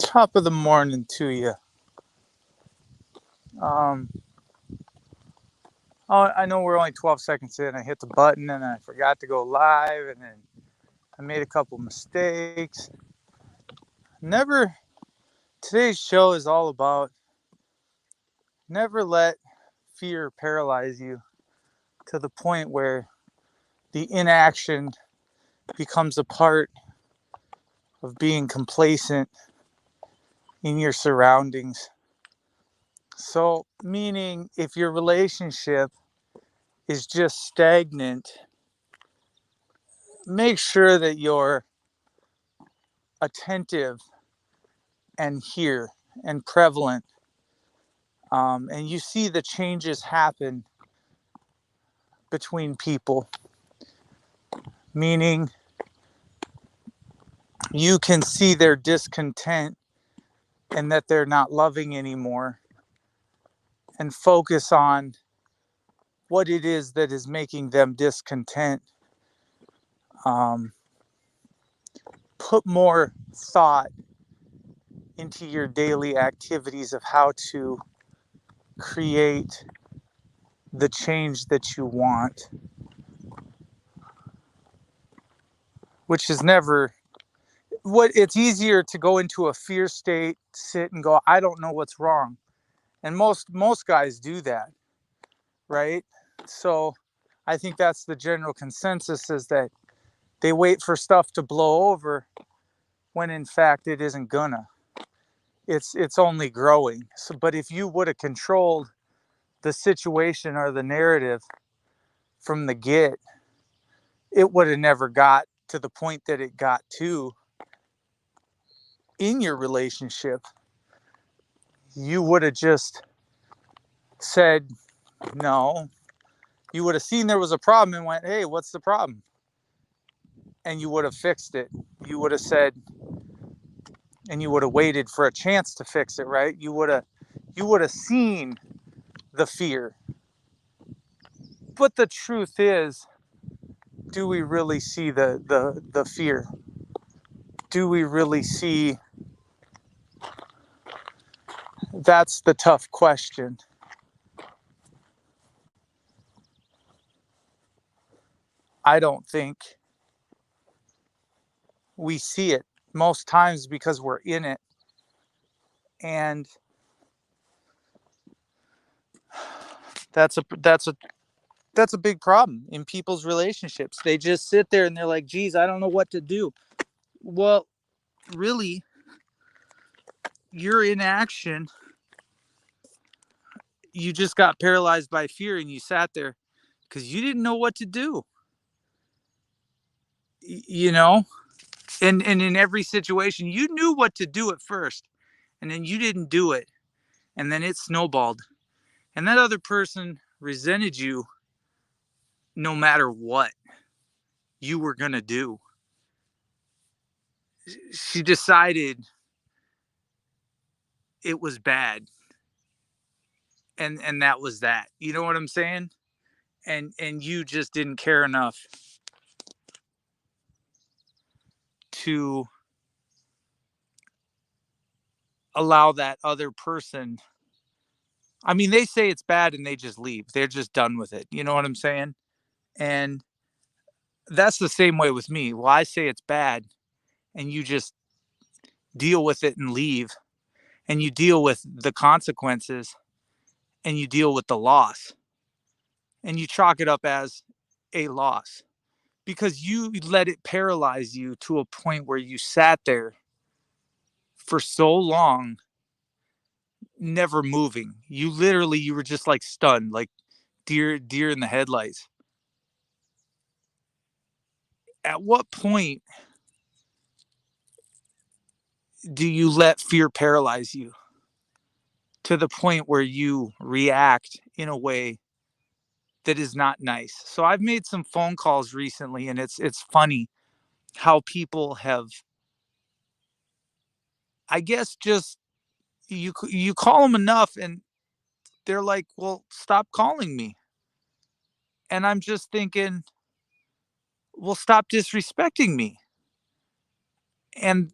Top of the morning to you. Um, oh, I know we're only 12 seconds in. I hit the button and I forgot to go live, and then I made a couple mistakes. Never. Today's show is all about never let fear paralyze you to the point where the inaction becomes a part of being complacent in your surroundings. So, meaning if your relationship is just stagnant, make sure that you're attentive and here and prevalent, and you see the changes happen between people, meaning you can see their discontent and that they're not loving anymore, and focus on what it is that is making them discontent. um, Put more thought into your daily activities of how to create the change that you want, which is never what it's easier to go into a fear state, sit and go, I don't know what's wrong. And most guys do that, right? So I think that's the general consensus, is that they wait for stuff to blow over when in fact it isn't gonna. It's only growing. So but if you would have controlled the situation or the narrative from the get, it would have never got to the point that it got to in your relationship. You would have just said no. You would have seen there was a problem and went, hey, what's the problem? And you would have fixed it. You would have said, and you would have waited for a chance to fix it, right? You would have seen the fear. But the truth is, do we really see the fear? Do we really see? That's the tough question. I don't think we see it most times because we're in it. And that's a big problem in people's relationships. They just sit there and they're like, geez, I don't know what to do. Well, really, you're in action. You just got paralyzed by fear and you sat there because you didn't know what to do. You know? And in every situation, you knew what to do at first, and then you didn't do it. And then it snowballed. And that other person resented you no matter what you were going to do. She decided it was bad. And that was that. You know what I'm saying? And you just didn't care enough to allow that other person. I mean, they say it's bad and they just leave. They're just done with it. You know what I'm saying? And that's the same way with me. Well, I say it's bad and you just deal with it and leave, and you deal with the consequences, and you deal with the loss, and you chalk it up as a loss because you let it paralyze you to a point where you sat there for so long, never moving. You were just like stunned, like deer in the headlights. At what point do you let fear paralyze you to the point where you react in a way that is not nice? So I've made some phone calls recently, and it's funny how people have, I guess, just you call them enough and they're like, well, stop calling me. And I'm just thinking, well, stop disrespecting me. And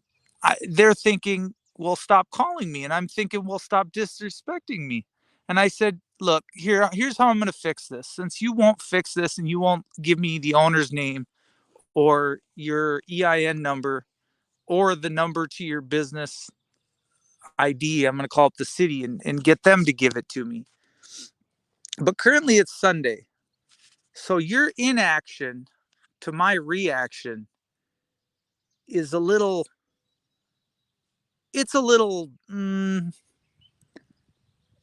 they're thinking, well, stop calling me. And I'm thinking, well, stop disrespecting me. And I said, look, here's how I'm going to fix this. Since you won't fix this and you won't give me the owner's name or your EIN number or the number to your business ID, I'm going to call up the city and get them to give it to me. But currently it's Sunday. So your inaction to my reaction is a little, it's a little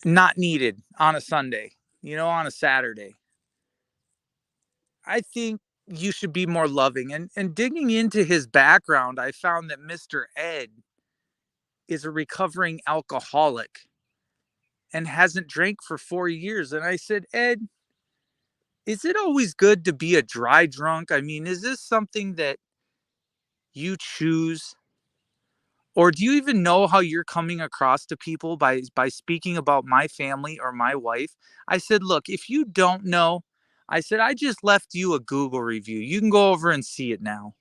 not needed on a Sunday, on a Saturday. I think you should be more loving. And digging into his background, I found that Mr. Ed is a recovering alcoholic and hasn't drank for 4 years. And I said, Ed, is it always good to be a dry drunk? I mean, is this something that you choose? Or do you even know how you're coming across to people by speaking about my family or my wife? I said, look, if you don't know, I said, I just left you a Google review. You can go over and see it now.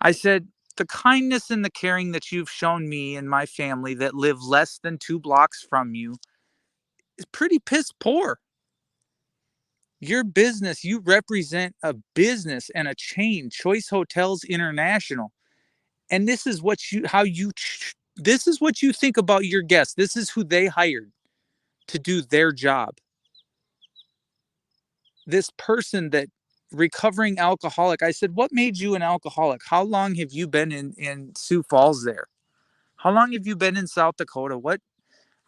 I said, the kindness and the caring that you've shown me and my family that live less than 2 blocks from you is pretty piss poor. Your business, you represent a business and a chain, Choice Hotels International. And this is what you, how you, this is what you think about your guests. This is who they hired to do their job. This person that recovering alcoholic, I said, what made you an alcoholic? How long have you been in Sioux Falls there? How long have you been in South Dakota?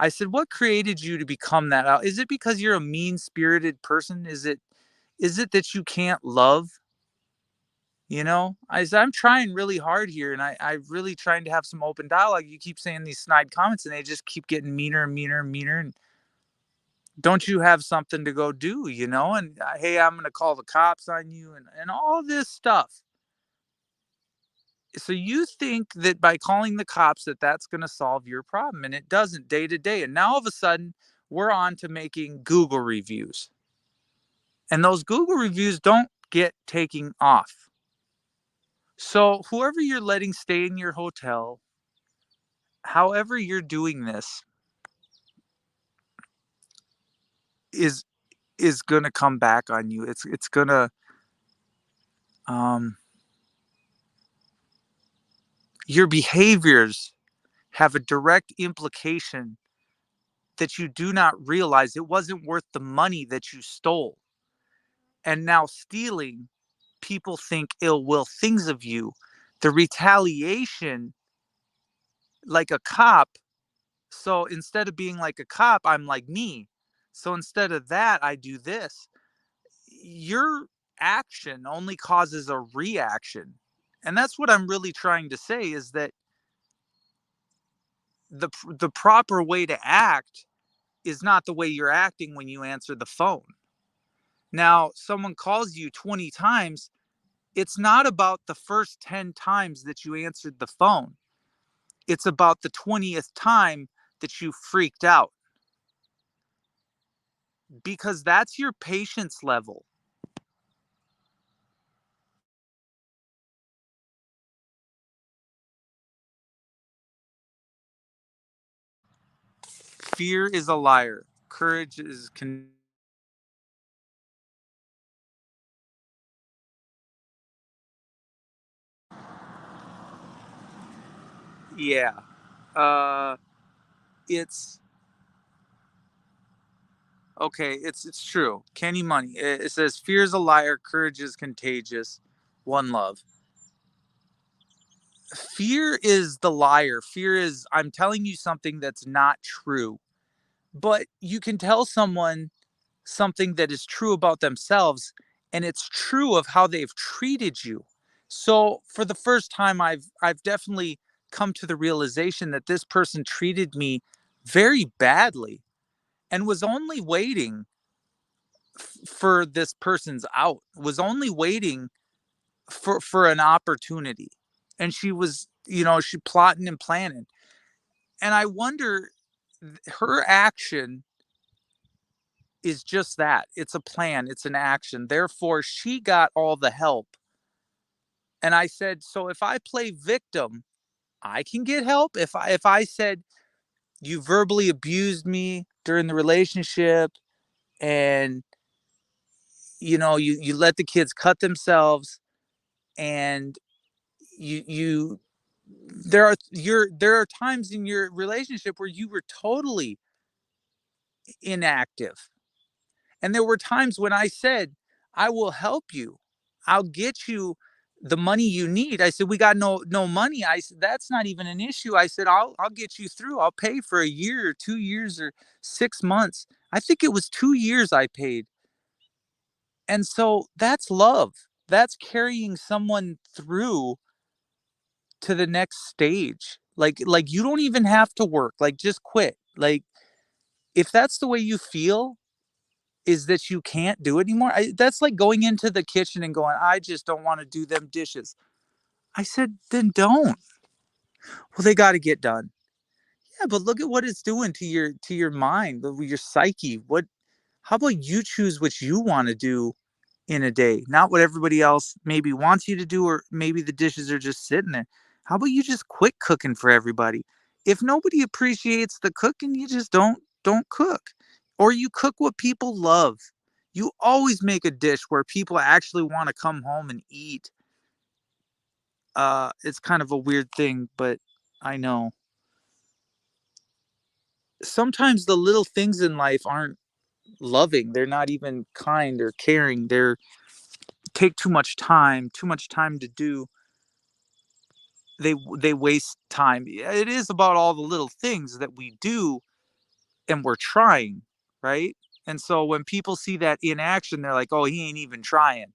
I said, what created you to become that? Is it because you're a mean spirited person? Is it that you can't love? I said, I'm trying really hard here and I really trying to have some open dialogue. You keep saying these snide comments and they just keep getting meaner and meaner and meaner. And don't you have something to go do, And hey, I'm going to call the cops on you and all this stuff. So you think that by calling the cops that that's going to solve your problem, and it doesn't day to day. And now all of a sudden we're on to making Google reviews. And those Google reviews don't get taken off. So whoever you're letting stay in your hotel, however you're doing this is going to come back on you. It's going to um your behaviors have a direct implication that you do not realize it wasn't worth the money that you stole. And now stealing, people think ill will things of you. The retaliation, like a cop. So instead of being like a cop, I'm like me. So instead of that, I do this. Your action only causes a reaction. And that's what I'm really trying to say is that the proper way to act is not the way you're acting when you answer the phone. Now, someone calls you 20 times, it's not about the first 10 times that you answered the phone. It's about the 20th time that you freaked out because that's your patience level. Fear is a liar. Courage is yeah. Uh it's okay, it's true. Kenny Money. It says fear is a liar, courage is contagious. One love. Fear is the liar. Fear is I'm telling you something that's not true. But you can tell someone something that is true about themselves and it's true of how they've treated you. So for the first time I've definitely come to the realization that this person treated me very badly and was only waiting for this person's out. Was only waiting for an opportunity. And she was, she plotting and planning. And I wonder her action is just that. It's a plan, it's an action. Therefore, she got all the help. And I said, so if I play victim I can get help. If I said you verbally abused me during the relationship, and you let the kids cut themselves, and you there are times in your relationship where you were totally inactive. And there were times when I said, I will help you. I'll get you the money you need. I said, we got no money. I said, that's not even an issue. I said, I'll get you through. I'll pay for a year or 2 years or 6 months. I think it was 2 years I paid. And so that's love. That's carrying someone through to the next stage. Like you don't even have to work. Like, just quit. Like, if that's the way you feel, is that you can't do it anymore. That's like going into the kitchen and going, I just don't want to do them dishes. I said, then don't. Well, they got to get done. Yeah, but look at what it's doing to your mind, your psyche. How about you choose what you want to do in a day, not what everybody else maybe wants you to do, or maybe the dishes are just sitting there. How about you just quit cooking for everybody? If nobody appreciates the cooking, you just don't cook. Or you cook what people love. You always make a dish where people actually want to come home and eat. It's kind of a weird thing, but I know. Sometimes the little things in life aren't loving. They're not even kind or caring. They're take too much time to do. They waste time. It is about all the little things that we do, and we're trying, right? And so when people see that in action, they're like, "Oh, he ain't even trying."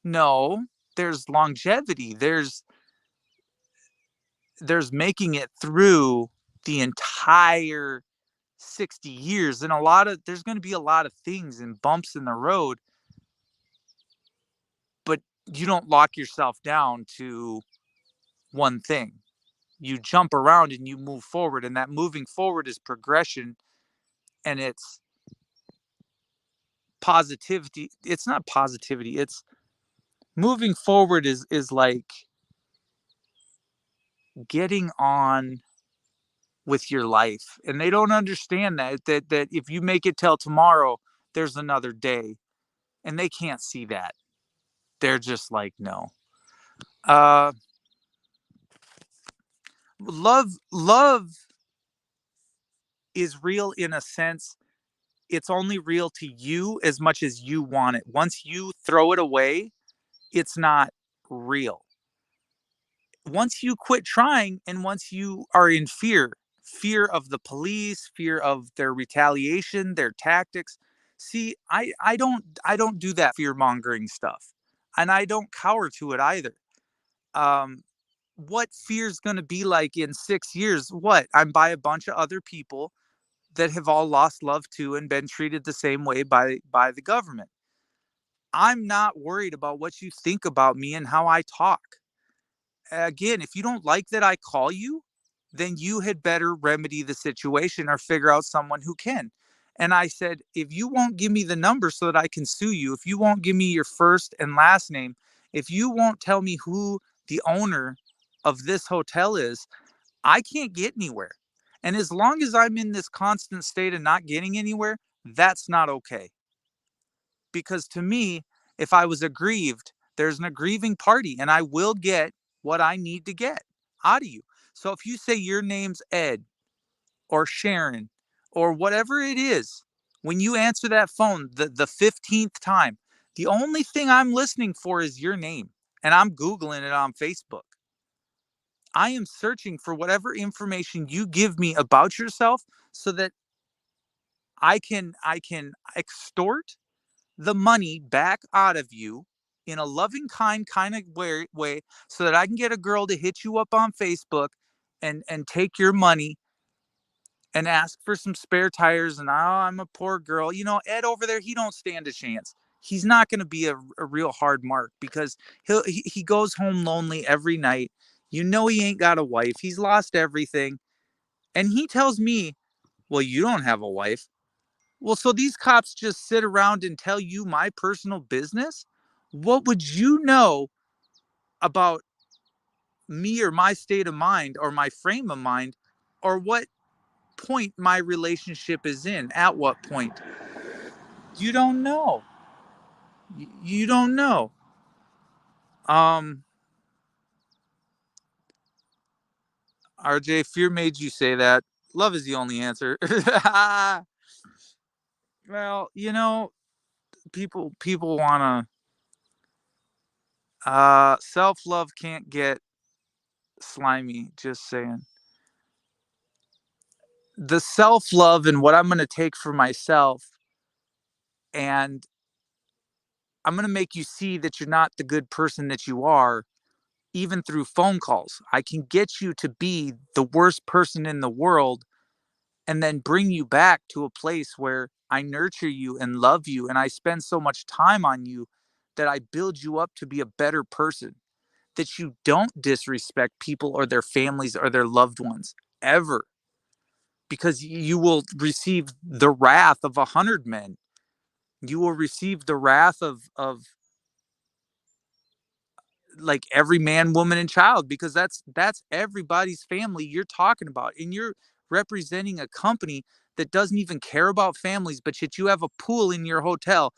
No, there's longevity. There's making it through the entire 60 years, and there's going to be a lot of things and bumps in the road, but you don't lock yourself down to one thing. You jump around and you move forward, and that moving forward is progression, and it's positivity. It's not positivity, it's moving forward is like getting on with your life. And they don't understand that if you make it till tomorrow, there's another day, and they can't see that. They're just like, no. uh love is real in a sense. It's only real to you as much as you want it. Once you throw it away, it's not real. Once you quit trying, and once you are in fear of the police, fear of their retaliation, their tactics. See, I don't do that fear mongering stuff, and I don't cower to it either. um what fear's going to be like in 6 years? What, I'm by a bunch of other people that have all lost love too and been treated the same way by the government. I'm not worried about what you think about me and how I talk. Again, if you don't like that I call you, then you had better remedy the situation or figure out someone who can. And I said, if you won't give me the number so that I can sue you, if you won't give me your first and last name, if you won't tell me who the owner of this hotel is, I can't get anywhere. And as long as I'm in this constant state of not getting anywhere, that's not okay. Because to me, if I was aggrieved, there's an aggrieving party, and I will get what I need to get out of you. So if you say your name's Ed or Sharon or whatever it is, when you answer that phone the 15th time, the only thing I'm listening for is your name, and I'm Googling it on Facebook. I am searching for whatever information you give me about yourself so that I can extort the money back out of you in a loving kind of way, so that I can get a girl to hit you up on Facebook and take your money and ask for some spare tires. And, oh, I'm a poor girl. Ed over there, he don't stand a chance. He's not going to be a real hard mark, because he goes home lonely every night. He ain't got a wife. He's lost everything. And he tells me, well, you don't have a wife. Well, so these cops just sit around and tell you my personal business? What would you know about me or my state of mind or my frame of mind or what point my relationship is in. At what point? You don't know. You don't know. Um, RJ, fear made you say that. Love is the only answer. Well, people wanna self love can't get slimy, just saying. The self love and what I'm gonna take for myself, and I'm gonna make you see that you're not the good person that you are, even through phone calls. I can get you to be the worst person in the world and then bring you back to a place where I nurture you and love you and I spend so much time on you that I build you up to be a better person. That you don't disrespect people or their families or their loved ones ever, because you will receive the wrath of 100 men. You will receive the wrath of like every man, woman, and child, because that's everybody's family you're talking about, and you're representing a company that doesn't even care about families, but yet you have a pool in your hotel.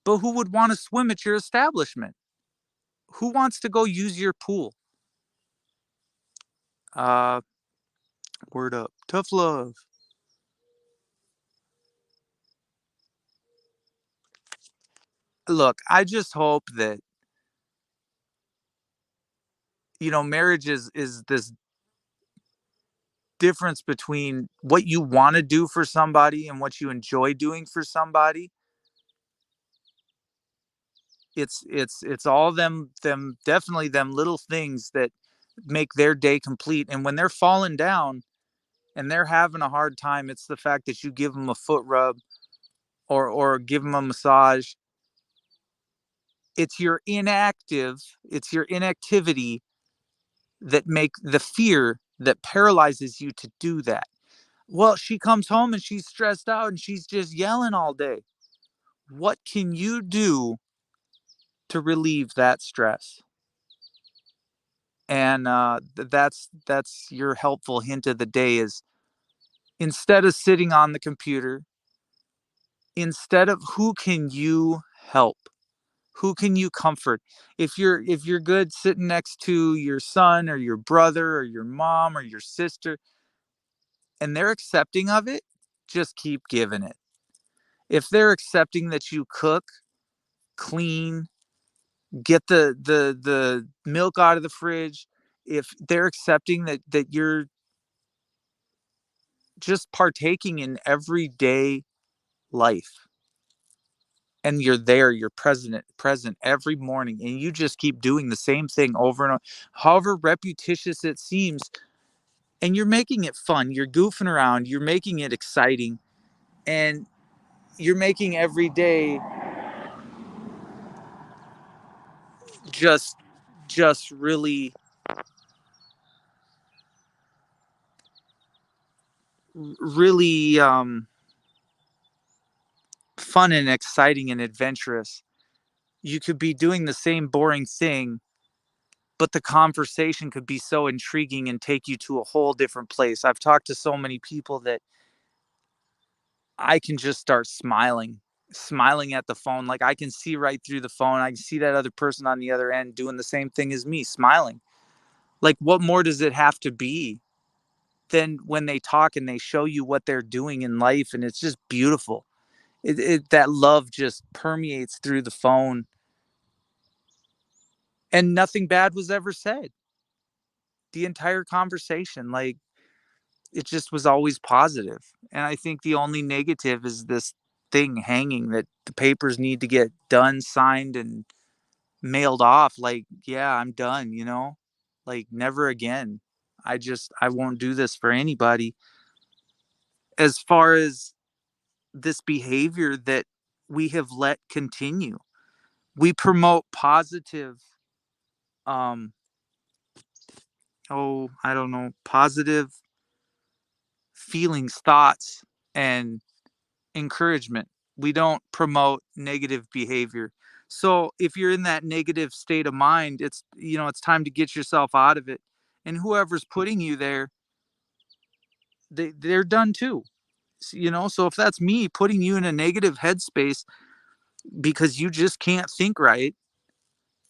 But who would want to swim at your establishment? Who wants to go use your pool? uh Word up, tough love. Look, I just hope that marriage is this difference between what you want to do for somebody and what you enjoy doing for somebody. It's all them definitely them little things that make their day complete. And when they're falling down and they're having a hard time, it's the fact that you give them a foot rub or give them a massage. It's your inactivity that make the fear that paralyzes you to do that. Well, she comes home and she's stressed out and she's just yelling all day. What can you do to relieve that stress? And that's your helpful hint of the day is, instead of sitting on the computer, instead of, who can you help? Who can you comfort? If you're good sitting next to your son or your brother or your mom or your sister and they're accepting of it, just keep giving it. If they're accepting that you cook, clean, get the milk out of the fridge, if they're accepting that you're just partaking in everyday life and you're present every morning, and you just keep doing the same thing over and over, however repetitious it seems, and you're making it fun, you're goofing around, you're making it exciting, and you're making every day just really really fun and exciting and adventurous. You could be doing the same boring thing, but the conversation could be so intriguing and take you to a whole different place. I've talked to so many people that I can just start smiling at the phone. Like, I can see right through the phone. I can see that other person on the other end doing the same thing as me, smiling. Like, what more does it have to be than when they talk and they show you what they're doing in life? And it's just beautiful. That love just permeates through the phone, and nothing bad was ever said. The entire conversation, like, it just was always positive. And I think the only negative is this thing hanging that the papers need to get done, signed, and mailed off. Like, yeah, I'm done, like, never again. I won't do this for anybody. As far as this behavior that we have let continue, we promote positive, um, I don't know, positive feelings, thoughts, and encouragement. We don't promote negative behavior. So if you're in that negative state of mind, it's time to get yourself out of it. And whoever's putting you there, they're done too. So if that's me putting you in a negative headspace because you just can't think right,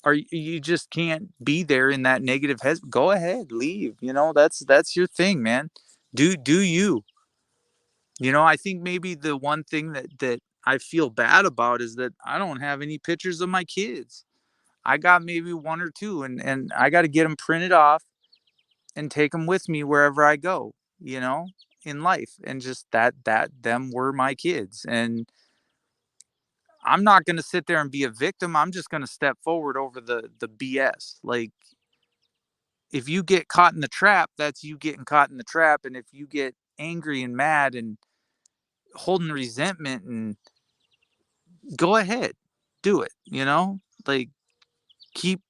or you just can't be there in that negative head, go ahead, leave. That's your thing, man. Do you. I think maybe the one thing that I feel bad about is that I don't have any pictures of my kids. I got maybe one or two, and I got to get them printed off and take them with me wherever I go, you know, in life. And just that them were my kids. And I'm not going to sit there and be a victim. I'm just going to step forward over the BS. Like, if you get caught in the trap, that's you getting caught in the trap. And if you get angry and mad and holding resentment, and go ahead, do it, like, keep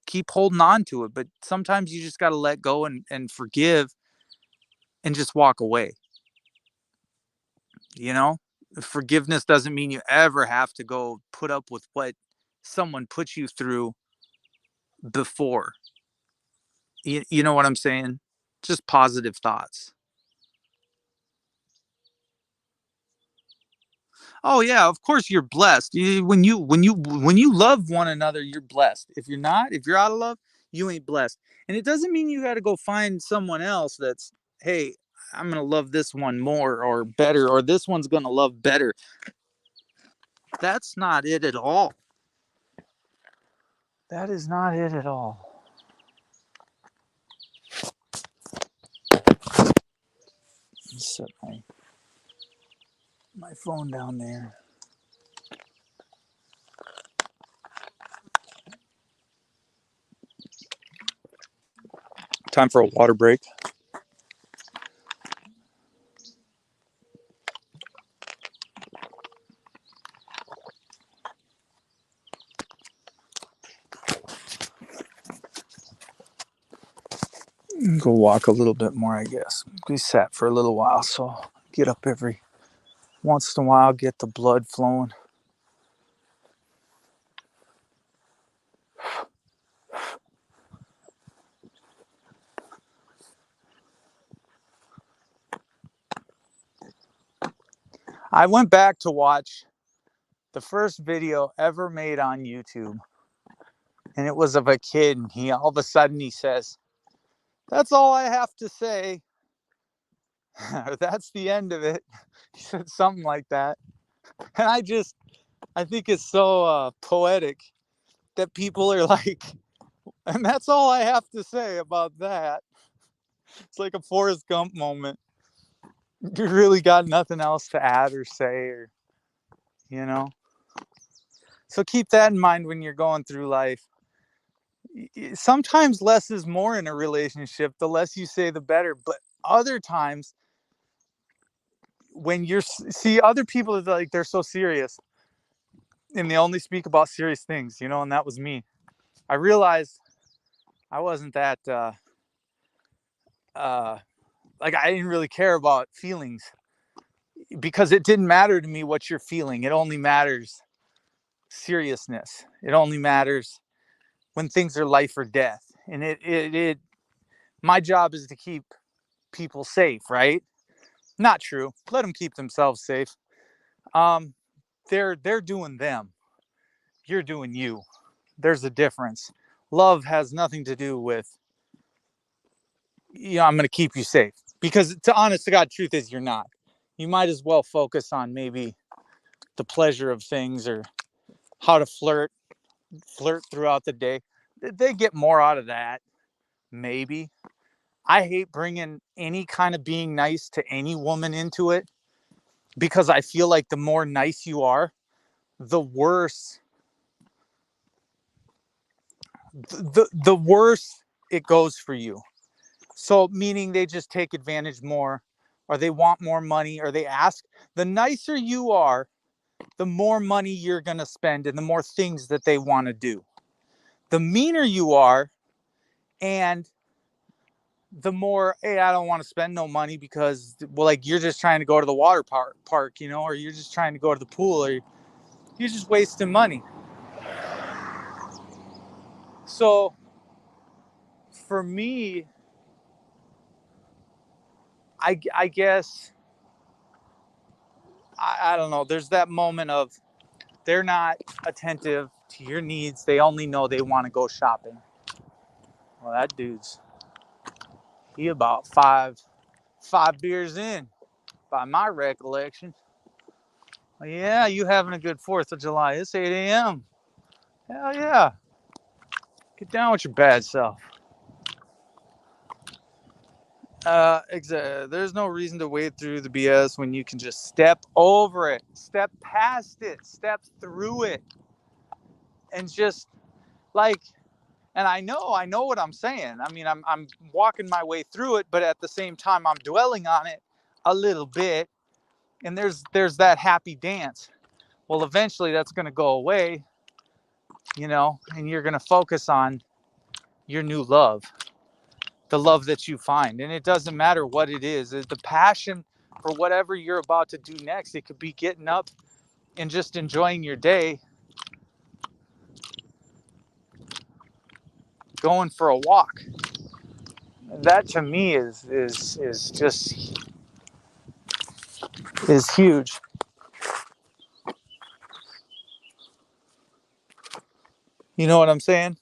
keep holding on to it. But sometimes you just got to let go and forgive and just walk away. you know Forgiveness doesn't mean you ever have to go put up with what someone put you through before. You know what I'm saying? Just positive thoughts. Oh yeah, of course you're blessed. When you love one another, you're blessed. If you're not, if you're out of love, you ain't blessed. And it doesn't mean you got to go find someone else that's, hey, I'm going to love this one more or better, or this one's going to love better. That's not it at all. That is not it at all. Set my phone down there. Time for a water break. Go walk a little bit more, I guess. We sat for a little while, so get up every once in a while, get the blood flowing. I went back to watch the first video ever made on YouTube, and it was of a kid, and he all of a sudden he says, "That's all I have to say." That's the end of it. He said something like that. And I think it's so poetic that people are like, and that's all I have to say about that. It's like a Forrest Gump moment. You really got nothing else to add or say, or, you know? So keep that in mind when you're going through life. Sometimes less is more in a relationship. The less you say, the better. But other times, when you're see other people, like, they're so serious and they only speak about serious things, and that was me. I realized I wasn't that like, I didn't really care about feelings, because it didn't matter to me what you're feeling. It only matters seriousness. It only matters when things are life or death. And it my job is to keep people safe, right? Not true. Let them keep themselves safe. Um, they're doing them. You're doing you. There's a difference. Love has nothing to do with, I'm going to keep you safe, because, to honest to God, truth is, you're not. You might as well focus on maybe the pleasure of things, or how to flirt throughout the day. They get more out of that, maybe. I hate bringing any kind of being nice to any woman into it, because I feel like the more nice you are, the worse the worse it goes for you. So, meaning they just take advantage more, or they want more money, or they ask. The nicer you are, the more money you're going to spend and the more things that they want to do. The meaner you are, and the more, hey, I don't want to spend no money because, well, like, you're just trying to go to the water park, or you're just trying to go to the pool, or You're just wasting money. So for me, I guess, I don't know. There's that moment of they're not attentive to your needs. They only know they want to go shopping. Well, that dude's, he about five beers in, by my recollection. Well, yeah, you having a good 4th of July. It's 8 a.m. Hell yeah. Get down with your bad self. There's no reason to wade through the BS when you can just step over it, step past it, step through it, and just like, and I know what I'm saying. I mean, I'm walking my way through it, but at the same time, I'm dwelling on it a little bit, and there's that happy dance. Well, eventually, that's going to go away, and you're going to focus on your new love, the love that you find, and it doesn't matter what it is. It's the passion for whatever you're about to do next. It could be getting up and just enjoying your day, going for a walk. That to me is just is huge. You know what I'm saying?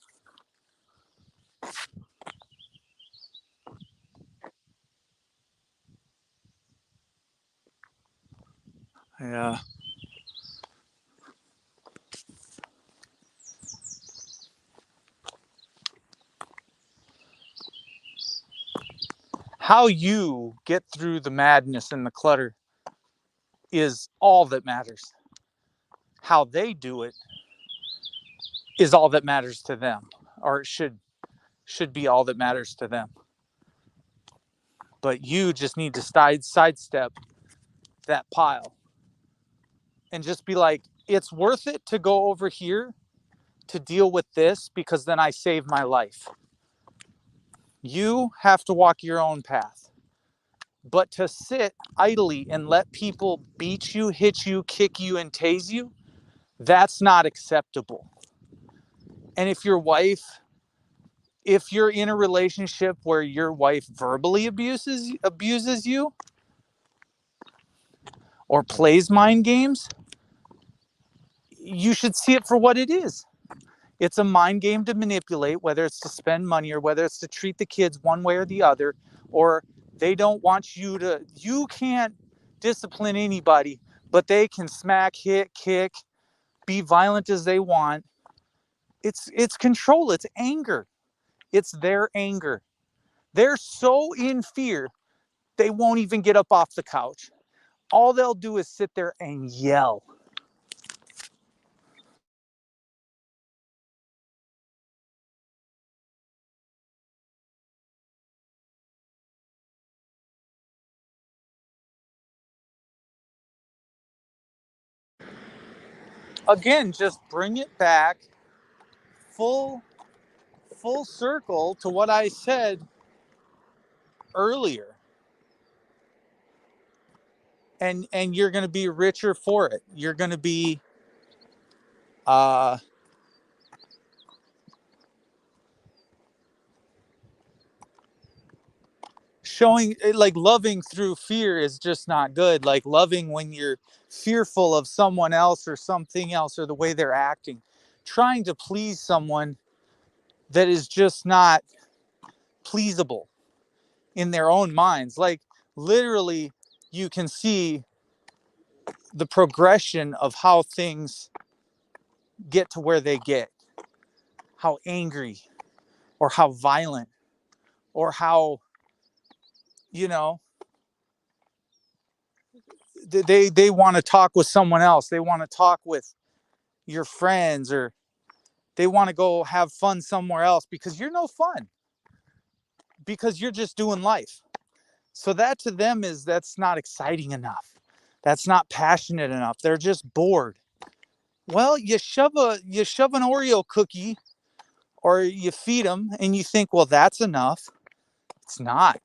Yeah. How you get through the madness and the clutter is all that matters. How they do it is all that matters to them, or it should be all that matters to them. But you just need to sidestep that pile and just be like, it's worth it to go over here to deal with this because then I save my life. You have to walk your own path. But to sit idly and let people beat you, hit you, kick you, and tase you, that's not acceptable. And if you're in a relationship where your wife verbally abuses you or plays mind games, you should see it for what it is. It's a mind game to manipulate, whether it's to spend money or whether it's to treat the kids one way or the other, or they don't want you can't discipline anybody, but they can smack, hit, kick, be violent as they want. It's control, it's anger. It's their anger. They're so in fear, they won't even get up off the couch. All they'll do is sit there and yell. Again, just bring it back full full circle to what I said earlier. And you're going to be richer for it. You're going to be uh showing, like, loving through fear is just not good. Like loving when you're fearful of someone else or something else or the way they're acting, trying to please someone that is just not pleasable in their own minds. Like literally you can see the progression of how things get to where they get, how angry or how violent or how, you know, they want to talk with someone else. They want to talk with your friends, or they want to go have fun somewhere else because you're no fun, because you're just doing life. So that to them that's not exciting enough. That's not passionate enough. They're just bored. Well, you shove an Oreo cookie or you feed them and you think, well, that's enough. It's not.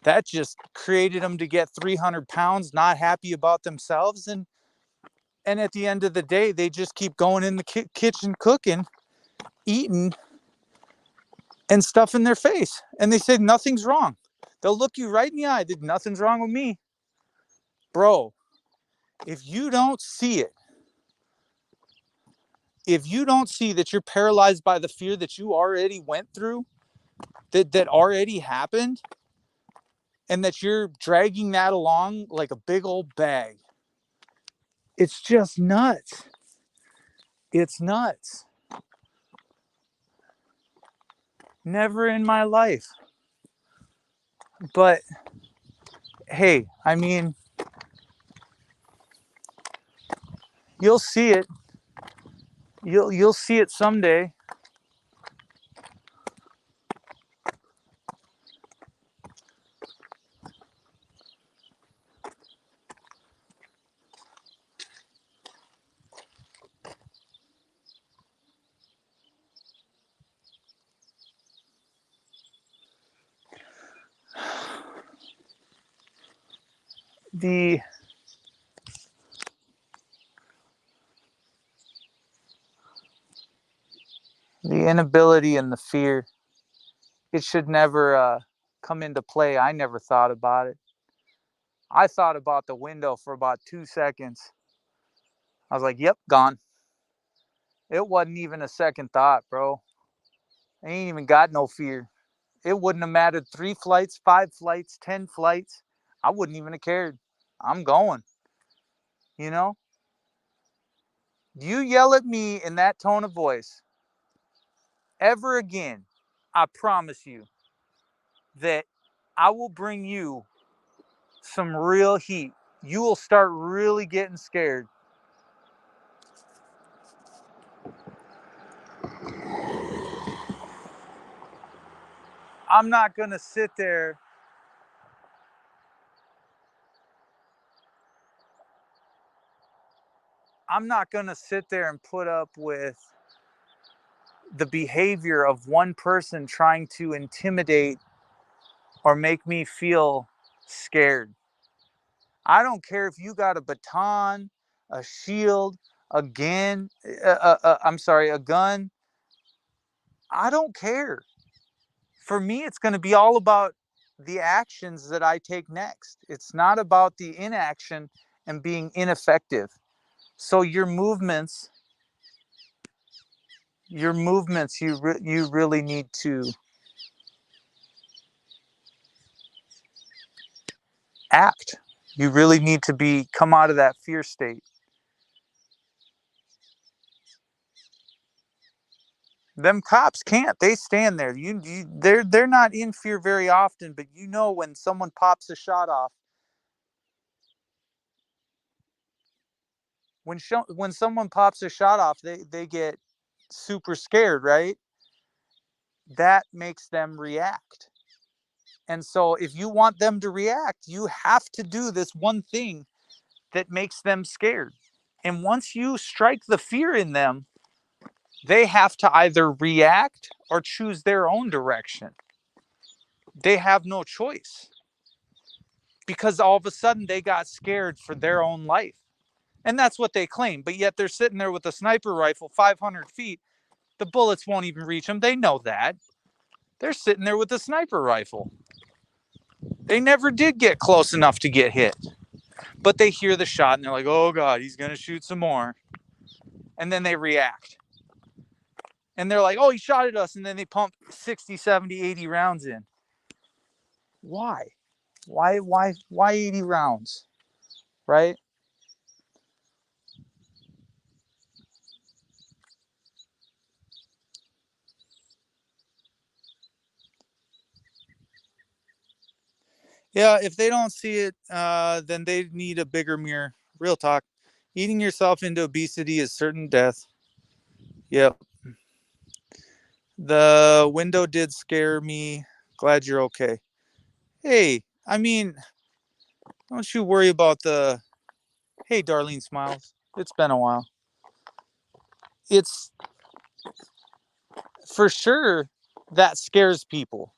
That just created them to get 300 pounds, not happy about themselves, and And at the end of the day, they just keep going in the kitchen cooking, eating, and stuff in their face. And they say nothing's wrong. They'll look you right in the eye. Nothing's wrong with me. Bro, if you don't see it, if you don't see that you're paralyzed by the fear that you already went through, that already happened, and that you're dragging that along like a big old bag, it's just nuts. It's nuts. Never in my life. But hey, I mean, you'll see it. You'll see it someday. The inability and the fear, it should never come into play. I never thought about it. I thought about the window for about 2 seconds. I was like, yep, gone. It wasn't even a second thought, bro. I ain't even got no fear. It wouldn't have mattered 3 flights, 5 flights, 10 flights. I wouldn't even have cared. I'm going. You know? You yell at me in that tone of voice ever again, I promise you that I will bring you some real heat. You will start really getting scared. I'm not going to sit there. I'm not going to sit there and put up with the behavior of one person trying to intimidate or make me feel scared. I don't care if you got a baton, a shield, a gun, a gun. I don't care. For me, it's going to be all about the actions that I take next. It's not about the inaction and being ineffective. So your movements, you really need to act. You really need to come out of that fear state. Them cops can't. They stand there. They're not in fear very often, but you know when someone pops a shot off, when someone pops a shot off, they get super scared, right? That makes them react. And so if you want them to react, you have to do this one thing that makes them scared. And once you strike the fear in them, they have to either react or choose their own direction. They have no choice because all of a sudden they got scared for their own life. And that's what they claim. But yet they're sitting there with a sniper rifle 500 feet. The bullets won't even reach them. They know that. They're sitting there with a sniper rifle. They never did get close enough to get hit. But they hear the shot and they're like, oh God, he's going to shoot some more. And then they react. And they're like, oh, he shot at us. And then they pump 60, 70, 80 rounds in. Why? Why 80 rounds? Right? Yeah, if they don't see it, then they need a bigger mirror. Real talk. Eating yourself into obesity is certain death. Yep. The window did scare me. Glad you're okay. Hey, I mean, don't you worry about the. Hey, Darlene Smiles. It's been a while. It's for sure that scares people,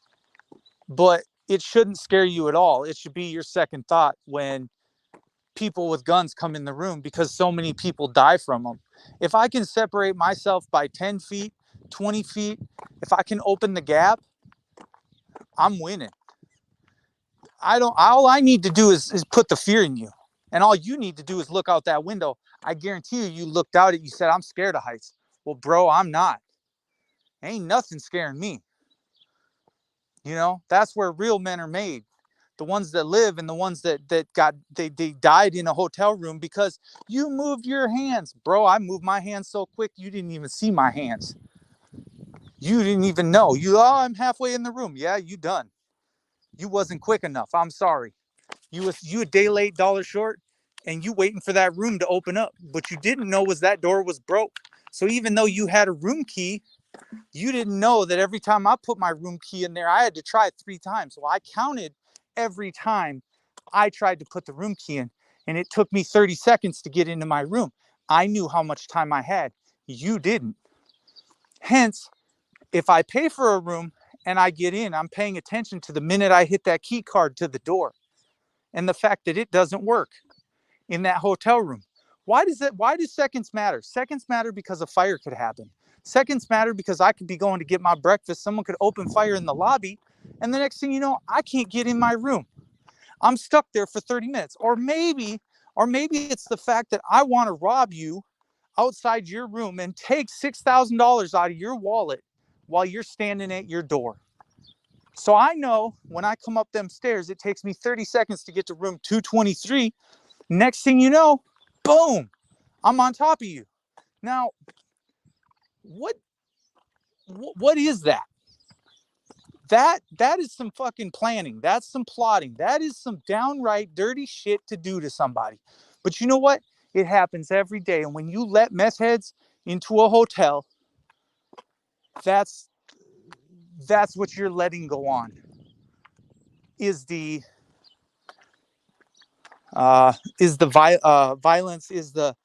but it shouldn't scare you at all. It should be your second thought when people with guns come in the room because so many people die from them. If I can separate myself by 10 feet, 20 feet, if I can open the gap, I'm winning. All I need to do is put the fear in you. And all you need to do is look out that window. I guarantee you looked out and you said, I'm scared of heights. Well, bro, I'm not. Ain't nothing scaring me. You know, that's where real men are made. The ones that live and the ones that they died in a hotel room because you moved your hands. Bro, I moved my hands so quick you didn't even see my hands. You didn't even know. I'm halfway in the room. Yeah, you done. You wasn't quick enough. I'm sorry. You a day late, dollar short, and you waiting for that room to open up. What you didn't know was that door was broke. So even though you had a room key, you didn't know that every time I put my room key in there, I had to try it 3 times. Well, I counted every time I tried to put the room key in, and it took me 30 seconds to get into my room. I knew how much time I had. You didn't. Hence, if I pay for a room and I get in, I'm paying attention to the minute I hit that key card to the door and the fact that it doesn't work in that hotel room. Why do seconds matter? Seconds matter because a fire could happen. Seconds matter because I could be going to get my breakfast. Someone could open fire in the lobby. And the next thing you know, I can't get in my room. I'm stuck there for 30 minutes. Or maybe it's the fact that I want to rob you outside your room and take $6,000 out of your wallet while you're standing at your door. So I know when I come up them stairs, it takes me 30 seconds to get to room 223. Next thing you know, boom, I'm on top of you. Now, what is that? That is some fucking planning. That's some plotting. That is some downright dirty shit to do to somebody. But you know what? It happens every day. And when you let meth heads into a hotel, that's what you're letting go on. Is the violence, is the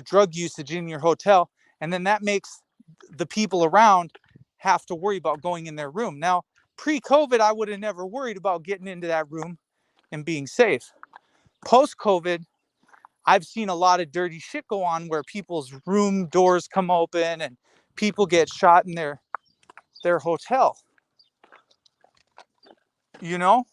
drug usage in your hotel, and then that makes the people around have to worry about going in their room. Now, pre-COVID, I would have never worried about getting into that room and being safe. Post-COVID, I've seen a lot of dirty shit go on where people's room doors come open and people get shot in their hotel. You know?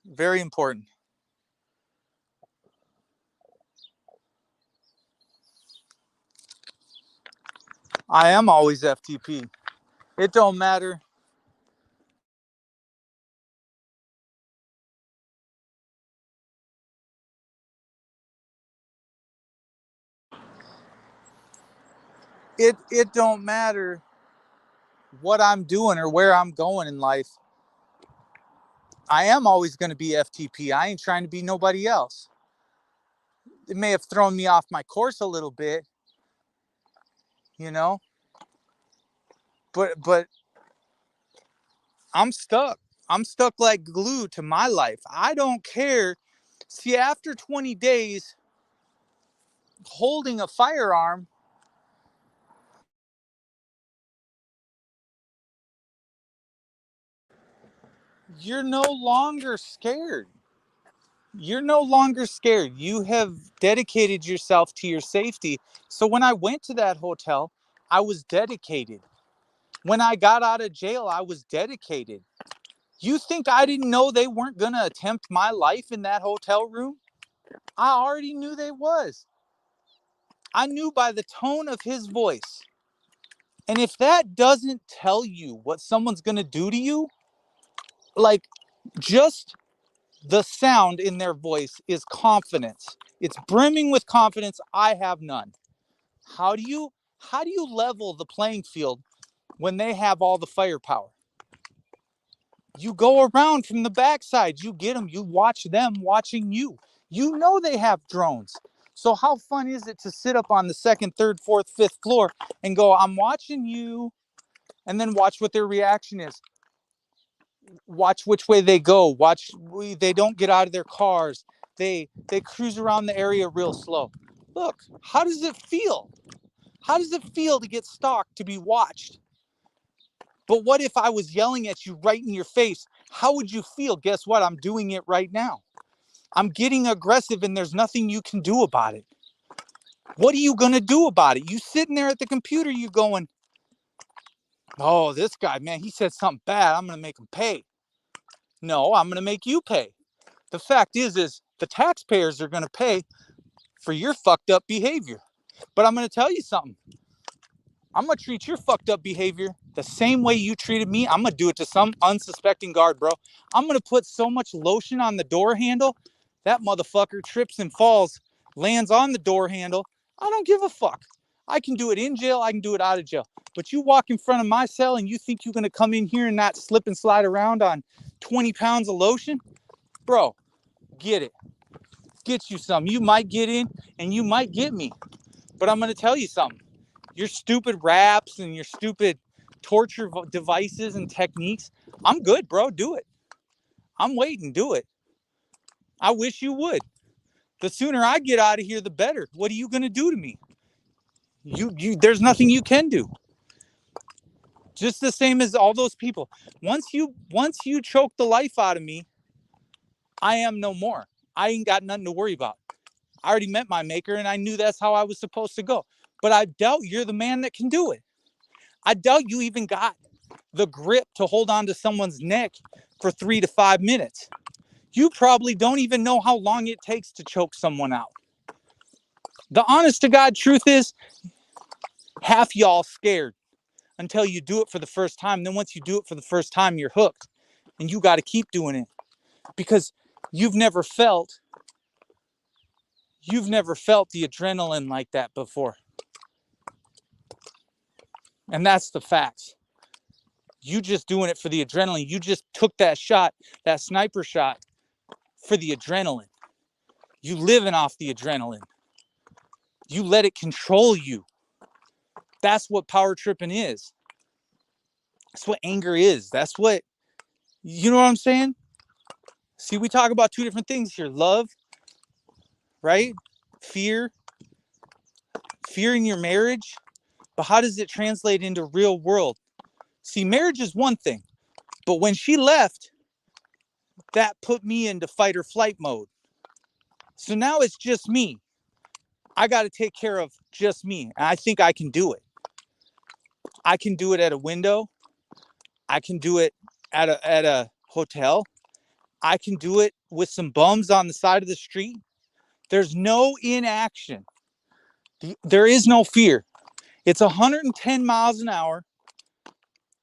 Very important. I am always FTP. It don't matter. It don't matter what I'm doing or where I'm going in life. I am always going to be FTP. I ain't trying to be nobody else. It may have thrown me off my course a little bit, you know, but I'm stuck. I'm stuck like glue to my life. I don't care. See, after 20 days holding a firearm, you're no longer scared. You're no longer scared. You have dedicated yourself to your safety. So when I went to that hotel, I was dedicated. When I got out of jail, I was dedicated. You think I didn't know they weren't going to attempt my life in that hotel room? I already knew they was. I knew by the tone of his voice. And if that doesn't tell you what someone's going to do to you, like just the sound in their voice is confidence. It's brimming with confidence. I have none. How do you level the playing field when they have all the firepower? You go around from the backside. You get them. You watch them watching you. You know they have drones. So how fun is it to sit up on the second, third, fourth, fifth floor and go, I'm watching you, and then watch what their reaction is. Watch which way they go. Watch they don't get out of their cars. They cruise around the area real slow. Look, how does it feel? How does it feel to get stalked, to be watched? But what if I was yelling at you right in your face? How would you feel? Guess what? I'm doing it right now. I'm getting aggressive and there's nothing you can do about it. What are you going to do about it? You sitting there at the computer, you going, oh, this guy, man, he said something bad. I'm going to make him pay. No, I'm going to make you pay. The fact is the taxpayers are going to pay for your fucked up behavior. But I'm going to tell you something. I'm going to treat your fucked up behavior the same way you treated me. I'm going to do it to some unsuspecting guard, bro. I'm going to put so much lotion on the door handle, that motherfucker trips and falls, lands on the door handle. I don't give a fuck. I can do it in jail. I can do it out of jail. But you walk in front of my cell and you think you're going to come in here and not slip and slide around on 20 pounds of lotion? Bro, get it. Get you some. You might get in and you might get me. But I'm going to tell you something. Your stupid raps and your stupid torture devices and techniques, I'm good, bro. Do it. I'm waiting. Do it. I wish you would. The sooner I get out of here, the better. What are you going to do to me? There's nothing you can do. Just the same as all those people. Once you choke the life out of me, I am no more. I ain't got nothing to worry about. I already met my maker and I knew that's how I was supposed to go. But I doubt you're the man that can do it. I doubt you even got the grip to hold on to someone's neck for 3 to 5 minutes. You probably don't even know how long it takes to choke someone out. The honest to God truth is, half y'all scared until you do it for the first time. Then once you do it for the first time, you're hooked. And you got to keep doing it. Because you've never felt the adrenaline like that before. And that's the facts. You just doing it for the adrenaline. You just took that shot, that sniper shot, for the adrenaline. You living off the adrenaline. You let it control you. That's what power tripping is. That's what anger is. That's what, you know what I'm saying? See, we talk about two different things here. Love, right? Fear in your marriage. But how does it translate into real world? See, marriage is one thing. But when she left, that put me into fight or flight mode. So now it's just me. I got to take care of just me. And I think I can do it. I can do it at a window. I can do it at a hotel. I can do it with some bums on the side of the street. There's no inaction. There is no fear. It's 110 miles an hour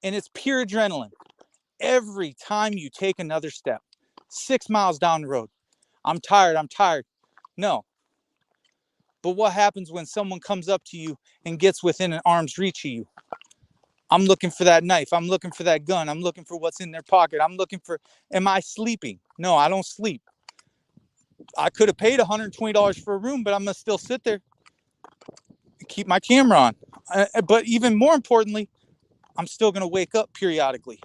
and it's pure adrenaline. Every time you take another step, 6 miles down the road, I'm tired. No. But what happens when someone comes up to you and gets within an arm's reach of you? I'm looking for that knife. I'm looking for that gun. I'm looking for what's in their pocket. I'm looking for, am I sleeping? No, I don't sleep. I could have paid $120 for a room, but I'm going to still sit there and keep my camera on. But even more importantly, I'm still going to wake up periodically.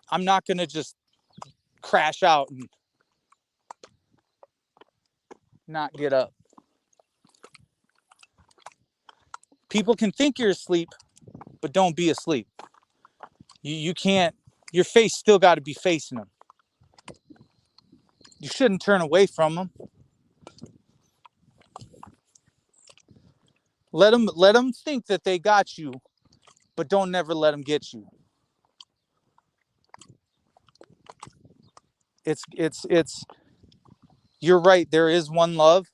I'm not going to just crash out and not get up. People can think you're asleep, but don't be asleep. You can't, your face still got to be facing them. You shouldn't turn away from them. Let them think that they got you, but don't never let them get you. It's you're right, there is one love,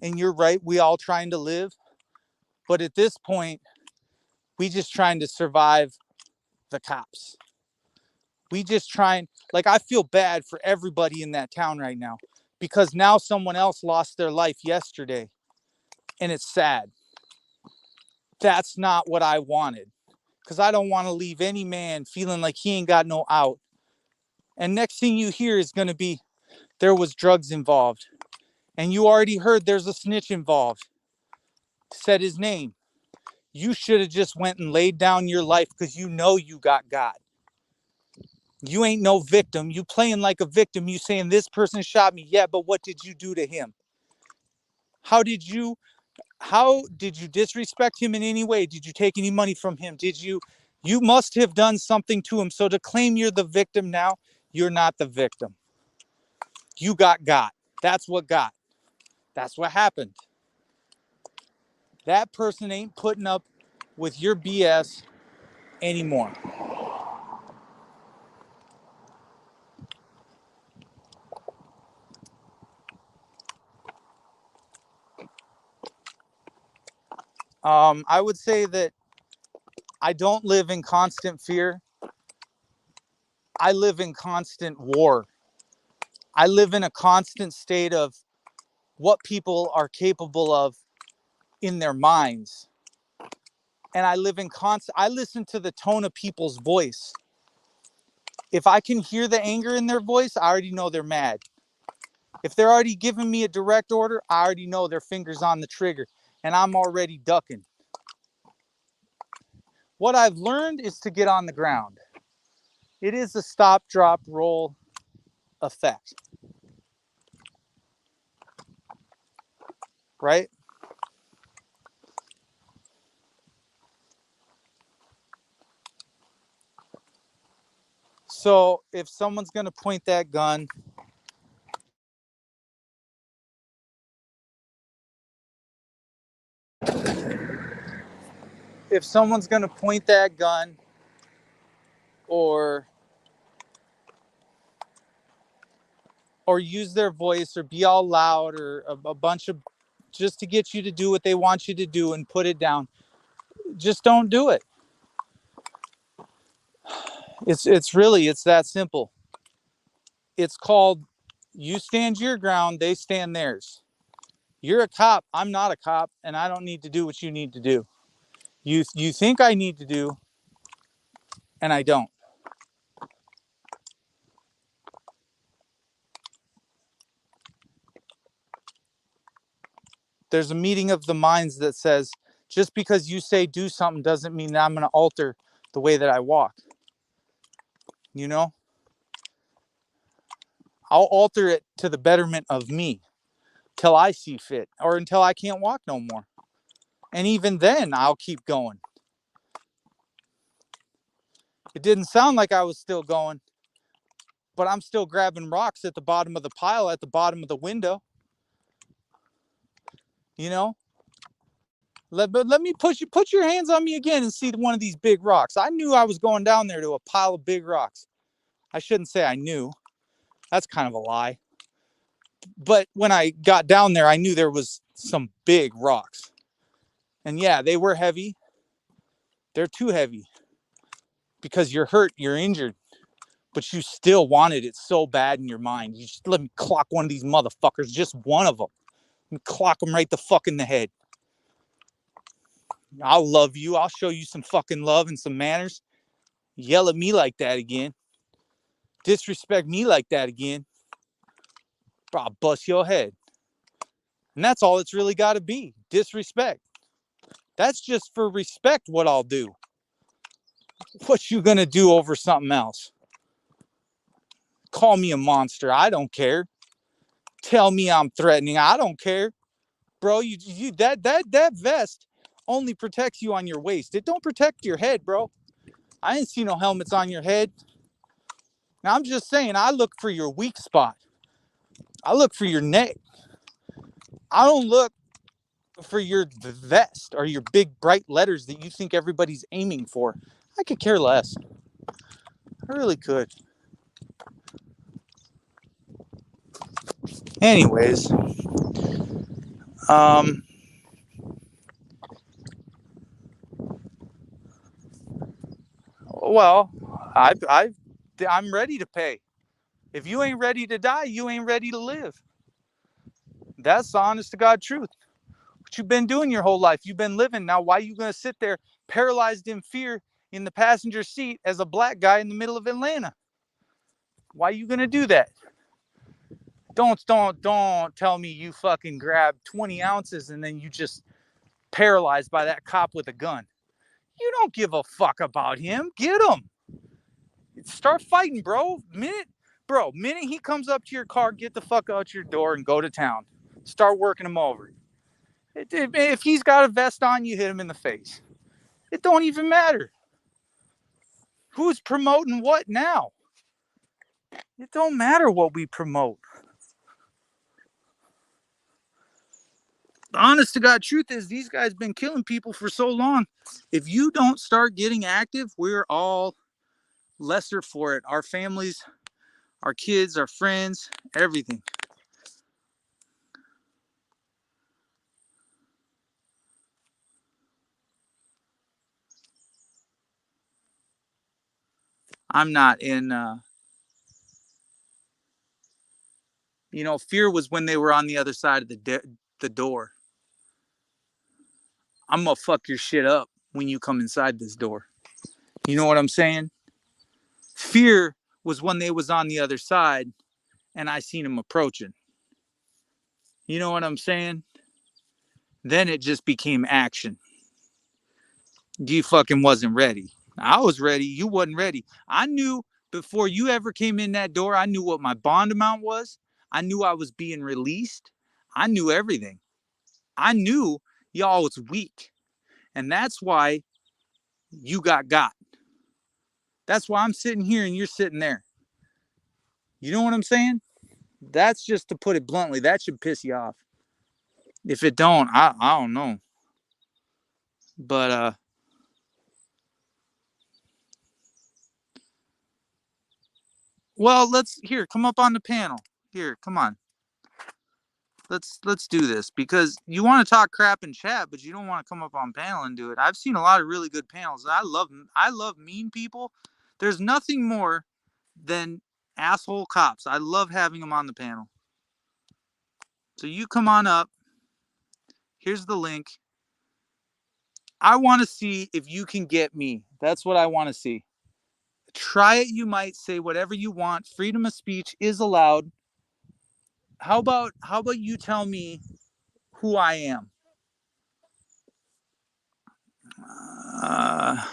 and you're right, we all trying to live, but at this point, we just trying to survive the cops. We just trying, like, I feel bad for everybody in that town right now, because now someone else lost their life yesterday, and it's sad. That's not what I wanted, because I don't want to leave any man feeling like he ain't got no out. And next thing you hear is going to be, there was drugs involved. And you already heard there's a snitch involved. Said his name. You should have just went and laid down your life because you know you got. You ain't no victim. You playing like a victim. You saying this person shot me. Yeah, but what did you do to him? How did you disrespect him in any way? Did you take any money from him? Did you You must have done something to him. So to claim you're the victim now, you're not the victim. You got. That's what got. That's what happened. That person ain't putting up with your BS anymore. I would say that I don't live in constant fear. I live in constant war. I live in a constant state of what people are capable of in their minds. And I live in I listen to the tone of people's voice. If I can hear the anger in their voice, I already know they're mad. If they're already giving me a direct order, I already know their fingers on the trigger and I'm already ducking. What I've learned is to get on the ground. It is a stop, drop, roll effect, right? So if someone's going to point that gun, if someone's going to point that gun or use their voice or be all loud or a bunch of just to get you to do what they want you to do and put it down, just don't do it. It's that simple. It's called you stand your ground, they stand theirs. You're a cop, I'm not a cop, and I don't need to do what you need to do. You think I need to do, and I don't. There's a meeting of the minds that says just because you say do something doesn't mean that I'm going to alter the way that I walk. You know, I'll alter it to the betterment of me till I see fit or until I can't walk no more. And even then, I'll keep going. It didn't sound like I was still going, but I'm still grabbing rocks at the bottom of the pile, at the bottom of the window. You know, let me put your hands on me again and see one of these big rocks. I knew I was going down there to a pile of big rocks. I shouldn't say I knew. That's kind of a lie. But when I got down there, I knew there was some big rocks. And yeah, they were heavy. They're too heavy because you're hurt, you're injured, but you still wanted it so bad in your mind. You just let me clock one of these motherfuckers, just one of them. And clock them right the fuck in the head. I'll love you. I'll show you some fucking love and some manners. Yell at me like that again. Disrespect me like that again. Bro, I'll bust your head. And that's all it's really got to be. Disrespect. That's just for respect what I'll do. What you gonna do over something else? Call me a monster. I don't care. Tell me I'm threatening. I don't care. Bro, you that vest only protects you on your waist. It don't protect your head, bro. I ain't see no helmets on your head. Now I'm just saying I look for your weak spot. I look for your neck. I don't look for your vest or your big bright letters that you think everybody's aiming for. I could care less. I really could. Anyways, well, I'm ready to pay. If you ain't ready to die, you ain't ready to live. That's the honest to God truth. What you've been doing your whole life, you've been living. Now, why are you going to sit there paralyzed in fear in the passenger seat as a black guy in the middle of Atlanta? Why are you going to do that? Don't tell me you fucking grabbed 20 ounces and then you just paralyzed by that cop with a gun. You don't give a fuck about him. Get him. Start fighting, bro. Minute he comes up to your car, get the fuck out your door and go to town. Start working him over. If he's got a vest on, you hit him in the face. It don't even matter. Who's promoting what now? It don't matter what we promote. The honest to God truth is these guys been killing people for so long. If you don't start getting active, we're all lesser for it. Our families, our kids, our friends, everything. I'm not in, fear was when they were on the other side of the door. I'm gonna fuck your shit up when you come inside this door. You know what I'm saying? Fear was when they was on the other side and I seen them approaching. You know what I'm saying? Then it just became action. You fucking wasn't ready. I was ready. You wasn't ready. I knew before you ever came in that door, I knew what my bond amount was. I knew I was being released. I knew everything. I knew y'all was weak. And that's why you got. That's why I'm sitting here and you're sitting there. You know what I'm saying? That's just to put it bluntly. That should piss you off. If it don't, I don't know. But well, let's here, come up on the panel. Here, come on. Let's do this because you want to talk crap and chat, but you don't want to come up on panel and do it. I've seen a lot of really good panels. I love mean people. There's nothing more than asshole cops. I love having them on the panel. So you come on up. Here's the link. I want to see if you can get me. That's what I want to see. Try it, you might say whatever you want. Freedom of speech is allowed. How about you tell me who I am? Uh,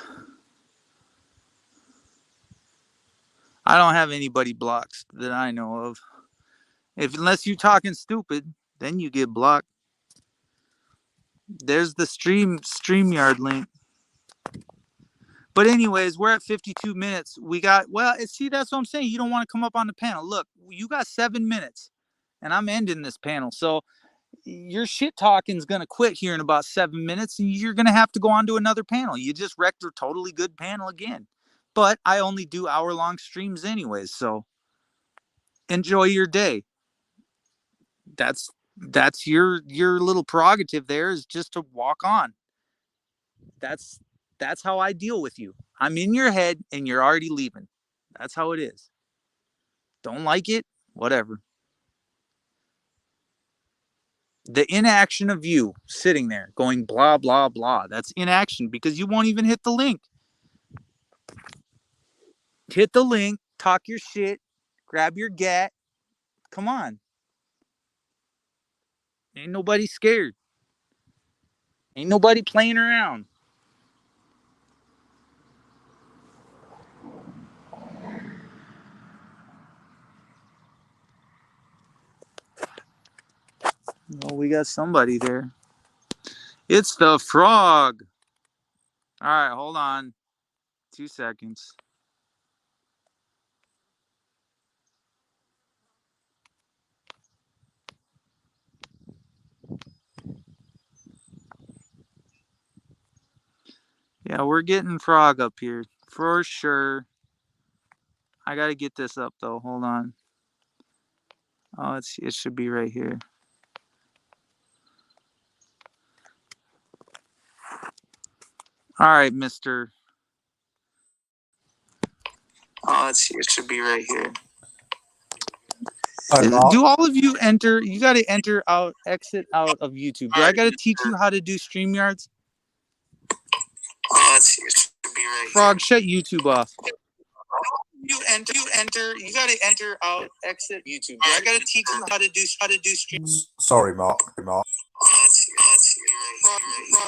I don't have anybody blocked that I know of. Unless you talking stupid, then you get blocked. There's the StreamYard link. But anyways, we're at 52 minutes. See, that's what I'm saying. You don't want to come up on the panel. Look, you got 7 minutes, and I'm ending this panel. So your shit talking is gonna quit here in about 7 minutes, and you're gonna have to go on to another panel. You just wrecked a totally good panel again. But I only do hour-long streams anyways, so enjoy your day. That's your little prerogative there is just to walk on. That's that's how I deal with you. I'm in your head and you're already leaving. That's how it is. Don't like it? Whatever. The inaction of you sitting there going blah blah blah. That's inaction because you won't even hit the link. Hit the link, talk your shit, grab your gat. Come on. Ain't nobody scared. Ain't nobody playing around. Well, we got somebody there. It's the frog. All right, hold on. 2 seconds. Yeah, we're getting frog up here for sure. I gotta get this up though. Hold on. Oh, it should be right here. All right, Mister. Oh, it should be right here. Do all of you enter? You got to enter out, exit out of YouTube. Do I got to teach you how to do StreamYards? Oh, it should be right Frog, here. Shut YouTube off. You enter. You got to enter out, exit YouTube. Do I got to teach you how to do stream? Sorry, Mark.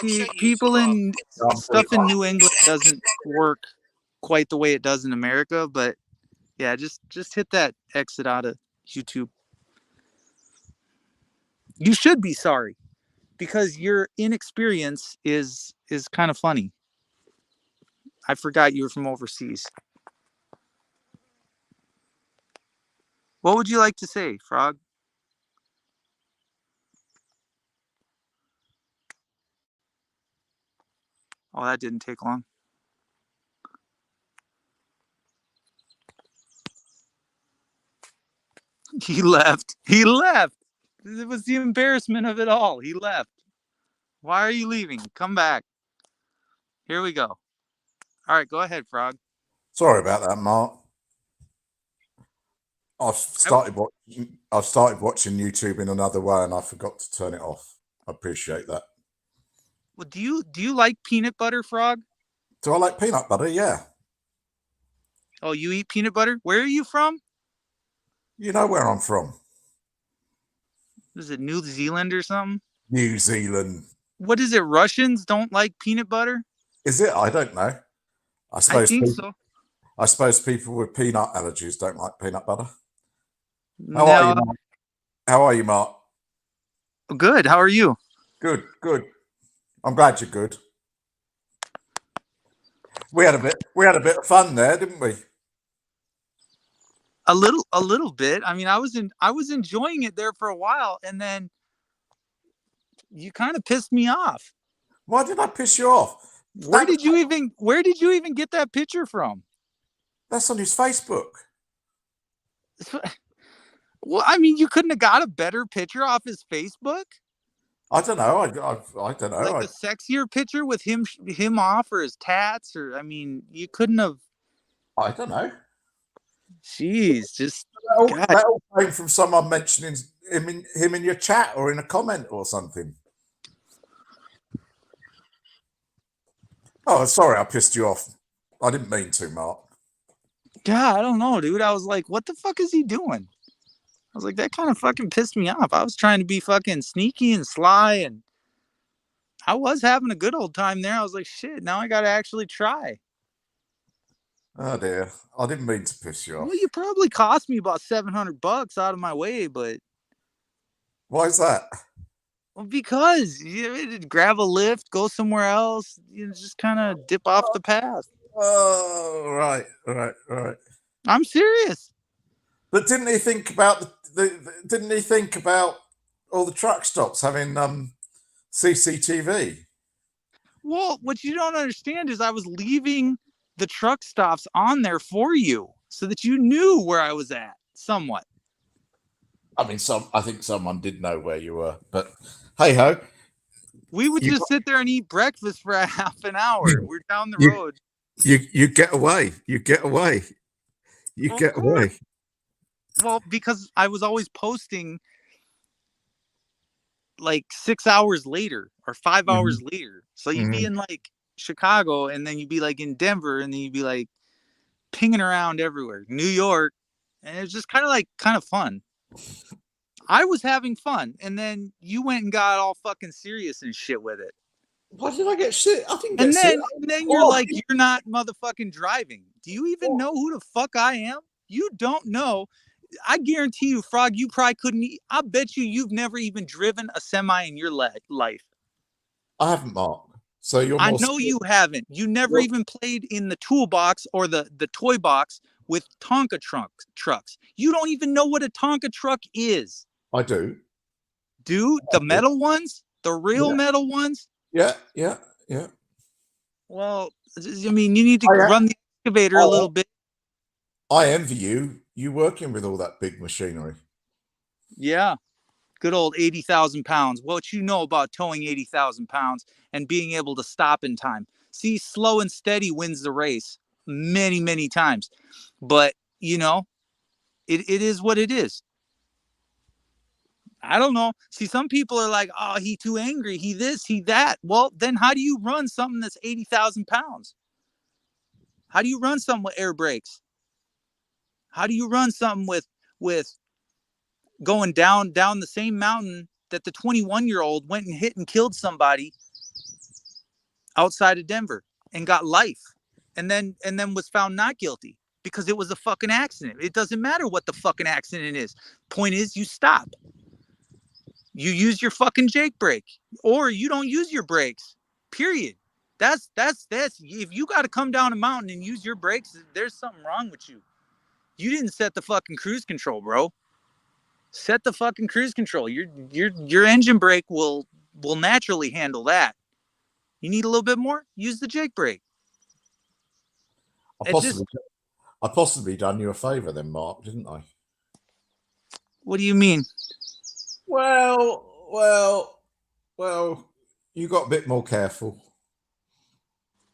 See, people in stuff in New England doesn't work quite the way it does in America, but yeah, just hit that exit out of YouTube. You should be sorry because your inexperience is kind of funny. I forgot you were from overseas. What would you like to say, Frog? Oh, that didn't take long. He left. He left. It was the embarrassment of it all. He left. Why are you leaving? Come back. Here we go. All right, go ahead, Frog. Sorry about that, Mark. I've started watching YouTube in another way, and I forgot to turn it off. I appreciate that. Well, do you like peanut butter, Frog? Do I like peanut butter? Yeah. Oh, you eat peanut butter? Where are you from? You know where I'm from. Is it New Zealand or something? New Zealand. What is it? Russians don't like peanut butter? Is it? I don't know. I I suppose think people, so. I suppose people with peanut allergies don't like peanut butter. How are you, No, Mark? How are you, Mark? good. How are you? Good, good. I'm glad you're good. We had a bit of fun there, didn't we? A little bit. I mean, I was enjoying it there for a while, and then you kind of pissed me off. Why did I piss you off? Where did you even get that picture from? That's on his Facebook. Well, I mean, you couldn't have got a better picture off his Facebook? I don't know. I don't know. Like a sexier picture with him off, or his tats, or I mean, you couldn't have. I don't know. Jeez, just God. That all came from someone mentioning him in your chat or in a comment or something. Oh, sorry, I pissed you off. I didn't mean to, Mark. God, I don't know, dude. I was like, what the fuck is he doing? I was like, that kind of fucking pissed me off. I was trying to be fucking sneaky and sly, and I was having a good old time there. I was like, shit, now I gotta actually try. Oh dear, I didn't mean to piss you off. Well, you probably cost me about $700 out of my way, but Why is that? well, because you grab a lift, go somewhere else, just kind of dip off the path. Oh, right, right, right. I'm serious. But didn't he think about didn't he think about all the truck stops having CCTV? Well, what you don't understand is I was leaving the truck stops on there for you so that you knew where I was at somewhat. I mean, I think someone did know where you were, but hey ho. We would just sit there and eat breakfast for a half an hour. We're down the road. You get away. You get away. You Well, get away. Well, because I was always posting like 6 hours later or 5 hours later. So you'd be in like Chicago, and then you'd be like in Denver, and then you'd be like pinging around everywhere, New York. And it was just kind of fun. I was having fun, and then you went and got all fucking serious and shit with it. Why did I get shit? I didn't get And shit. then you're like, you're not motherfucking driving. Do you even know who the fuck I am? You don't know. I guarantee you, Frog, you probably couldn't. I bet you've never even driven a semi in your life. I haven't, Mark. So you're I more. know you haven't. You never even played in the toolbox or the toy box with Tonka trucks. You don't even know what a Tonka truck is. I do. Dude, the metal ones? The real metal ones? Yeah. Well, I mean, you need to run the excavator a little bit. I envy you. You working with all that big machinery. Yeah. Good old 80,000 pounds. What you know about towing 80,000 pounds and being able to stop in time. See, slow and steady wins the race many, many times. But, it is what it is. I don't know. See, some people are like, oh, he too angry. He this, he that. Well, then how do you run something that's 80,000 pounds? How do you run something with air brakes? How do you run something with going down the same mountain that the 21-year-old went and hit and killed somebody outside of Denver and got life, and then was found not guilty because it was a fucking accident? It doesn't matter what the fucking accident is. Point is, you stop. You use your fucking Jake brake, or you don't use your brakes. Period. That's if you got to come down a mountain and use your brakes, there's something wrong with you. You didn't set the fucking cruise control, bro. Set the fucking cruise control. Your engine brake will naturally handle that. You need a little bit more? Use the jake brake. I It just possibly done you a favour then, Mark, didn't I? What do you mean? Well, you got a bit more careful.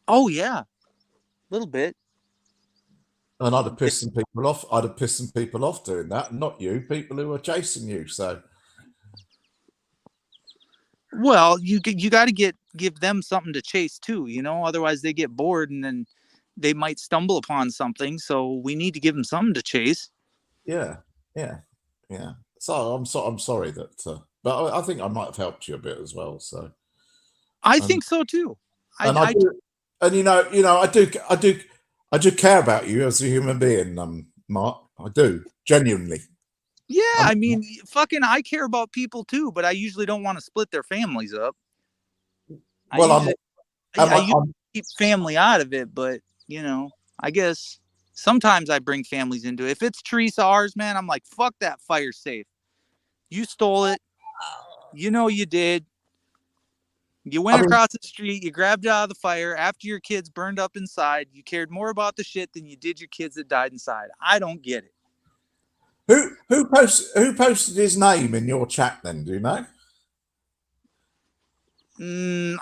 Oh yeah, a little bit. And I'd have pissed some people off. I'd have pissed some people off doing that, not you, people who were chasing you. So, Well, you got to give them something to chase too, you know. Otherwise, they get bored and then they might stumble upon something. So we need to give them something to chase. yeah. So I'm sorry that, but I think I might have helped you a bit as well. So I think so too. and I do, and I do care about you as a human being, Mark. I do genuinely. Yeah, I mean, fucking, I care about people too, but I usually don't want to split their families up. Well, I usually keep family out of it, but you know, I guess sometimes I bring families into it. If it's Teresa ours, man, I'm like, fuck that fire safe. You stole it. You know you did. You went across the street, you grabbed it out of the fire after your kids burned up inside. You cared more about the shit than you did your kids that died inside. I don't get it. Who posted his name in your chat then? Do you know?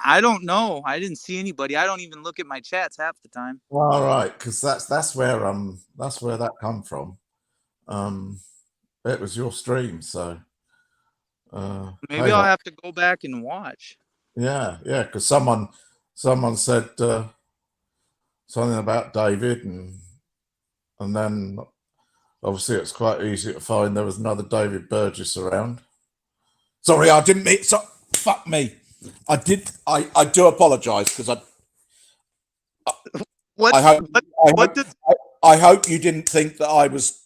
I don't know. I didn't see anybody. I don't even look at my chats half the time. All right, because that's where that come from. It was your stream, so maybe I'll have to go back and watch. Yeah, because someone said something about David, and then obviously it's quite easy to find there was another David Burgess around. Sorry, I didn't mean. Fuck me. I do apologise because I hope you didn't think that I was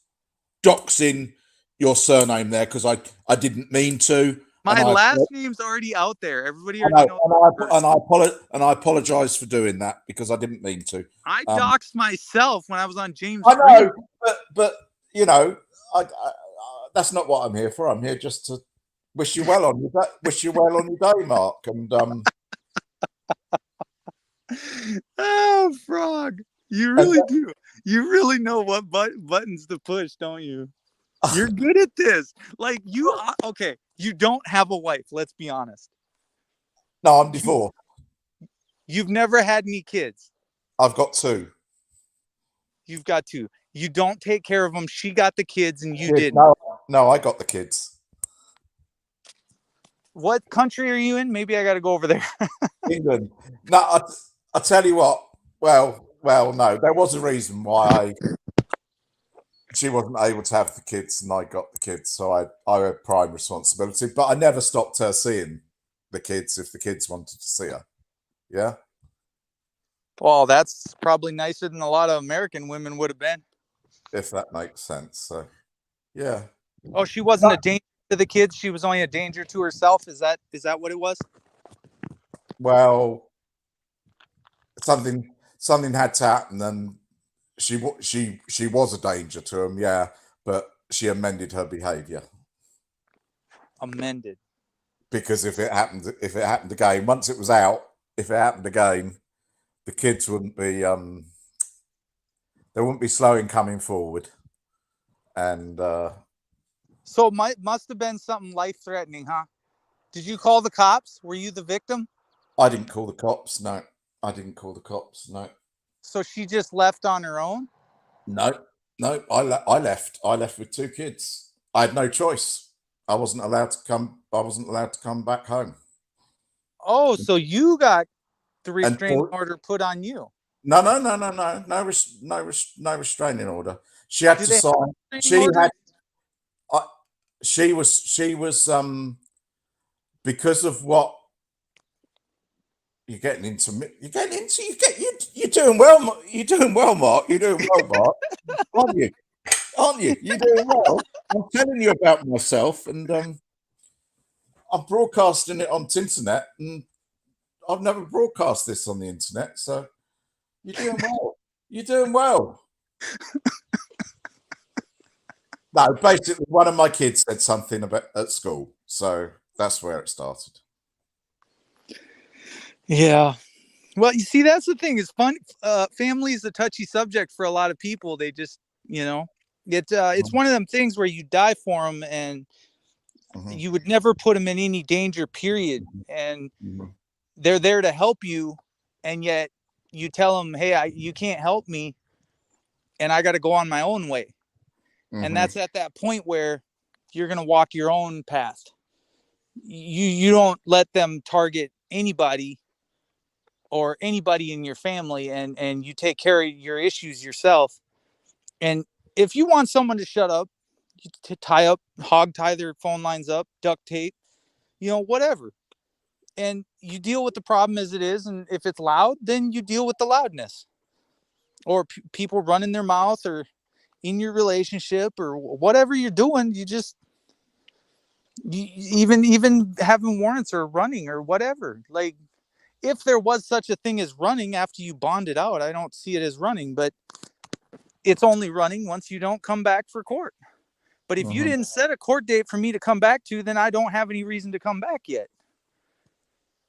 doxing your surname there, because I didn't mean to. My last name's already out there. Everybody already knows. And I apologise for doing that because I didn't mean to. I doxed myself when I was on James. I know, but you know, that's not what I'm here for. I'm here just to wish you well on your day, Mark. And oh, Frog, you really do. You really know what buttons to push, don't you? You're good at this. Like okay. You don't have a wife. Let's be honest. No, I'm divorced. You've never had any kids. I've got 2. You've got 2. You don't take care of them. She got the kids and you didn't. No, I got the kids. What country are you in? Maybe I got to go over there. England. No, I tell you what. Well, no. There was a reason why she wasn't able to have the kids and I got the kids, so I had prime responsibility. But I never stopped her seeing the kids if the kids wanted to see her. Yeah. Well, that's probably nicer than a lot of American women would have been. If that makes sense. So, yeah. Oh, she wasn't a danger to the kids. She was only a danger to herself. Is that what it was? Well, something had to happen, and she was a danger to him, yeah, but she amended her behaviour. Amended. Because if it happened again, once it was out, if it happened again, the kids wouldn't be they wouldn't be slow in coming forward. And so it must have been something life-threatening, huh? Did you call the cops? Were you the victim? I didn't call the cops. No, I didn't call the cops. No. So she just left on her own? No, I left. I left with 2 kids. I had no choice. I wasn't allowed to come back home. Oh, so you got the restraining order put on you? No restraining order. She had to sign. She was because of what you're getting into. You're doing well. You're doing well, Mark. You're doing well, Mark. Aren't you? You're doing well. I'm telling you about myself, and I'm broadcasting it on the internet, and I've never broadcast this on the internet, so you're doing well. You're doing well. No, basically, one of my kids said something about at school, so that's where it started. Yeah. Well, you see, that's the thing. Is fun. Family is a touchy subject for a lot of people. They just, you know, it's Mhm, one of them things where you die for them, and mhm, you would never put them in any danger. Period. And mhm, they're there to help you, and yet you tell them, "Hey, you can't help me, and I got to go on my own way." And mhm, that's at that point where you're gonna walk your own path. You don't let them target anybody or anybody in your family, and you take care of your issues yourself. And if you want someone to shut up, you hog tie their phone lines up, duct tape, whatever. And you deal with the problem as it is. And if it's loud, then you deal with the loudness, or people running their mouth, or in your relationship, or whatever you're doing. Even having warrants or running or whatever. Like, if there was such a thing as running after you bond it out, I don't see it as running, but it's only running once you don't come back for court. But if you mhm. didn't set a court date for me to come back to, then I don't have any reason to come back yet.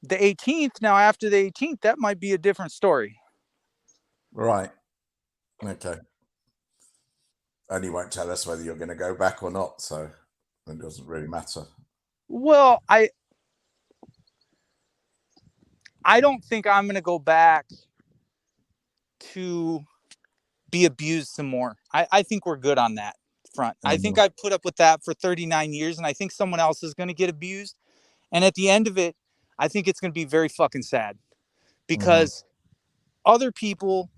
The 18th, now after the 18th, that might be a different story. Right. Okay. And you won't tell us whether you're going to go back or not, so it doesn't really matter. Well, I don't think I'm going to go back to be abused some more. I think we're good on that front. I think Mhm, I've put up with that for 39 years, and I think someone else is going to get abused. And at the end of it, I think it's going to be very fucking sad, mhm, because other people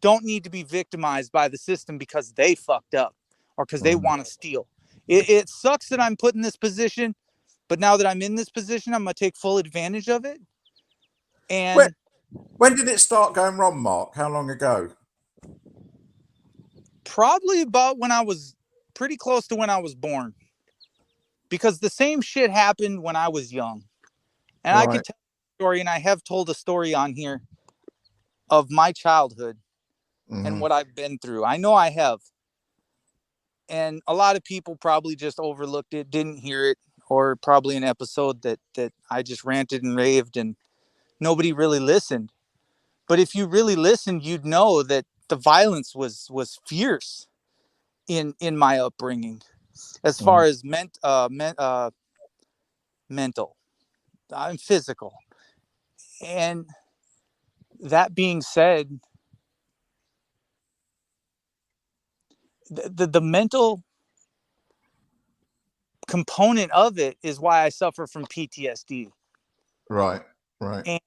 don't need to be victimized by the system because they fucked up or because they mhm. want to steal. It sucks that I'm put in this position, but now that I'm in this position, I'm going to take full advantage of it. When, And when did it start going wrong, Mark? How long ago? probably about when I was pretty close to when I was born, because the same shit happened when I was young. And I Right. could tell a story, and I have told a story on here of my childhood and Mhm, what I've been through. I know I have. And a lot of people probably just overlooked it, didn't hear it, or probably an episode that I just ranted and raved and nobody really listened. But if you really listened, you'd know that the violence was fierce in my upbringing, as mhm. far as mental and physical. And that being said, the mental component of it is why I suffer from PTSD. Right. Right. And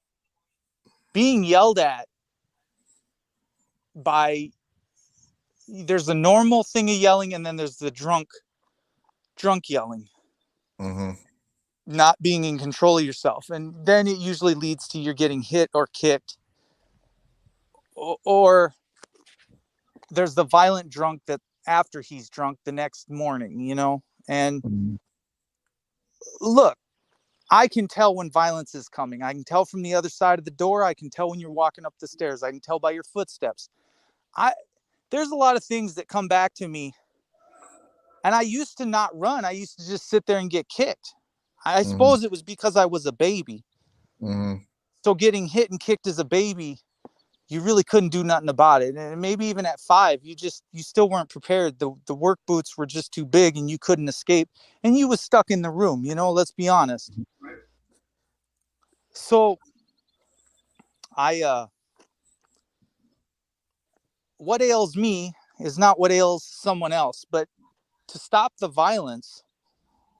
being yelled at by, there's the normal thing of yelling, and then there's the drunk yelling, Mhm, not being in control of yourself. And then it usually leads to you're getting hit or kicked, or there's the violent drunk that after he's drunk the next morning. And mhm, look, I can tell when violence is coming. I can tell from the other side of the door. I can tell when you're walking up the stairs. I can tell by your footsteps. I There's a lot of things that come back to me. And I used to not run. I used to just sit there and get kicked. I mhm, suppose it was because I was a baby. mhm. So getting hit and kicked as a baby, you really couldn't do nothing about it. And maybe even at 5, you still weren't prepared. The work boots were just too big, and you couldn't escape, and you was stuck in the room, let's be honest. So I what ails me is not what ails someone else, but to stop the violence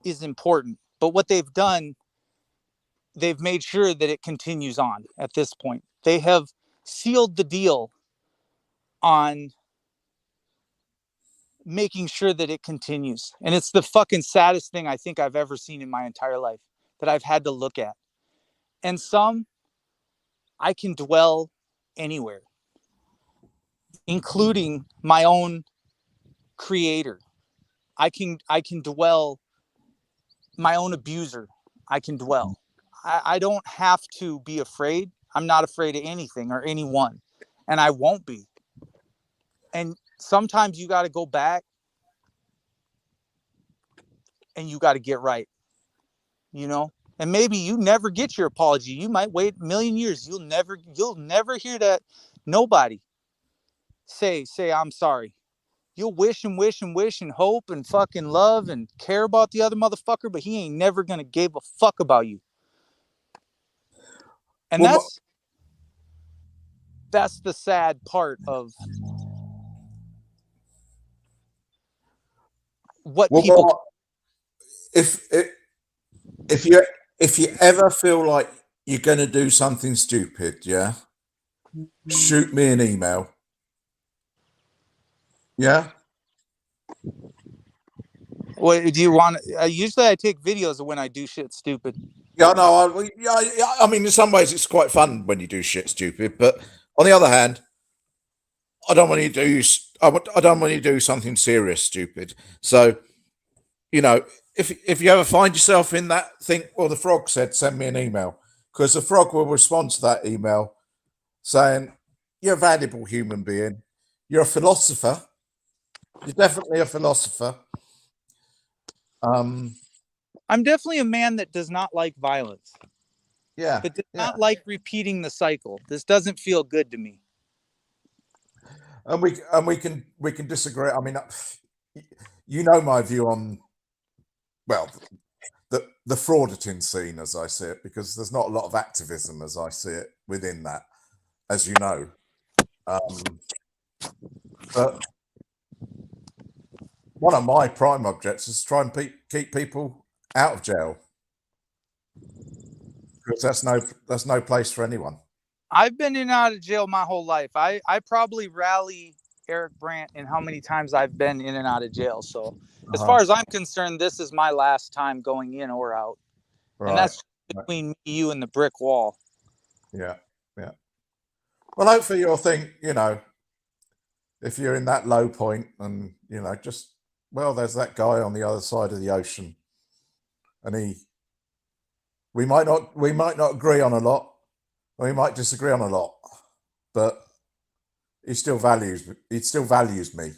is important. But what they've done, they've made sure that it continues on at this point. They have sealed the deal on making sure that it continues. And it's the fucking saddest thing I think I've ever seen in my entire life that I've had to look at. And some I can dwell anywhere, including my own creator. I can dwell my own abuser. I can dwell. I don't have to be afraid. I'm not afraid of anything or anyone, and I won't be. And sometimes you got to go back and you got to get right, you know? And maybe you never get your apology. You might wait a million years. You'll never hear that. Nobody say I'm sorry. You'll wish and wish and wish and hope and fucking love and care about the other motherfucker, but he ain't never gonna give a fuck about you. And Well, that's the sad part of what people. well, if if you if you ever feel like you're going to do something stupid, yeah, shoot me an email. Yeah. What do you want? Usually, I take videos of when I do shit stupid. Yeah, no, I mean, in some ways, it's quite fun when you do shit stupid, but on the other hand, I don't want you to do. I don't want you to do something serious stupid. So, you know, if you ever find yourself in that thing, well, the frog said, send me an email because the frog will respond to that email saying, "You're a valuable human being. You're a philosopher. You're definitely a philosopher." Um, I'm definitely a man that does not like violence, yeah, that does yeah, not like repeating the cycle. This doesn't feel good to me. and we can disagree. I mean, you know my view on, well, the frauditing scene as I see it, because there's not a lot of activism as I see it within that, as you know. But one of my prime objects is to try and keep people out of jail because that's no place for anyone. I've been in and out of jail my whole life. I probably rally Eric Brandt in how many times I've been in and out of jail. So as Uh-huh. far as I'm concerned, this is my last time going in or out. And Right. that's Right. between me, you, and the brick wall. Yeah. Yeah. Well, hopefully you'll think, if you're in that low point and, just, well, there's that guy on the other side of the ocean and we might not agree on a lot, we might disagree on a lot, but he still values me,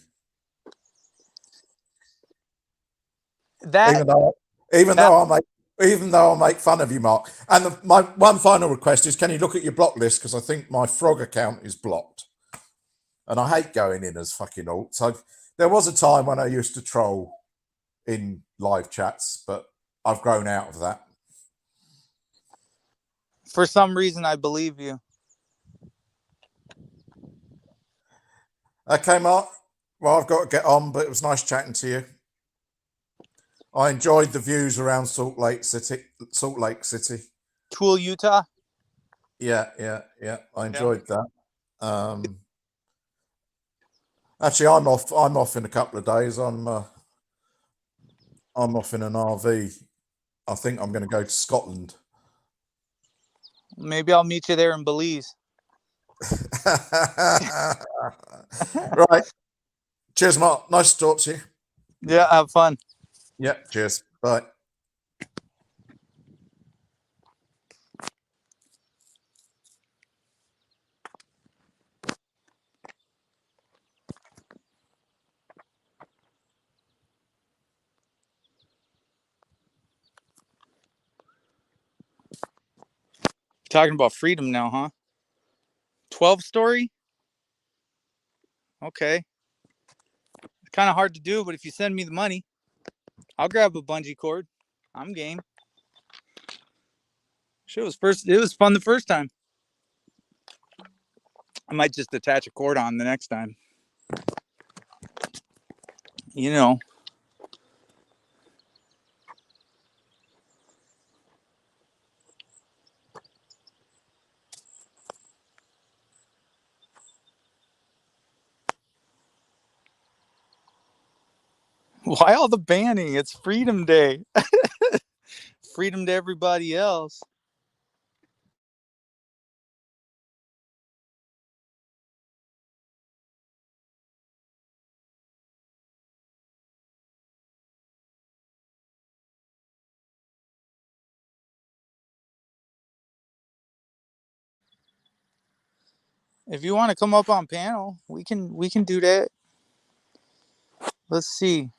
That even though even that though even though I make fun of you, Mark. And my one final request is, can you look at your block list, because I think my frog account is blocked, and I hate going in as fucking alt. So there was a time when I used to troll in live chats, but I've grown out of that. for some reason I believe you. Okay, Mark. Well, I've got to get on, but it was nice chatting to you. I enjoyed the views around Salt Lake City. Salt Lake City. Tool, Utah. Yeah, yeah, yeah. I Yeah. enjoyed that. Actually, I'm off. I'm off in a couple of days. I'm off in an RV. I think I'm going to go to Scotland. Maybe I'll meet you there in Belize. Right. Cheers, Mark. Nice to talk to you. Yeah, have fun. Yeah. Cheers. Bye. Talking about freedom now, huh? 12 story? Okay. It's kind of hard to do, but if you send me the money, I'll grab a bungee cord. I'm game. Shit was first. It was fun the first time. I might just attach a cord on the next time. You know. Why all the banning? It's Freedom Day. Freedom to everybody else. If you want to come up on panel, we can do that. Let's see.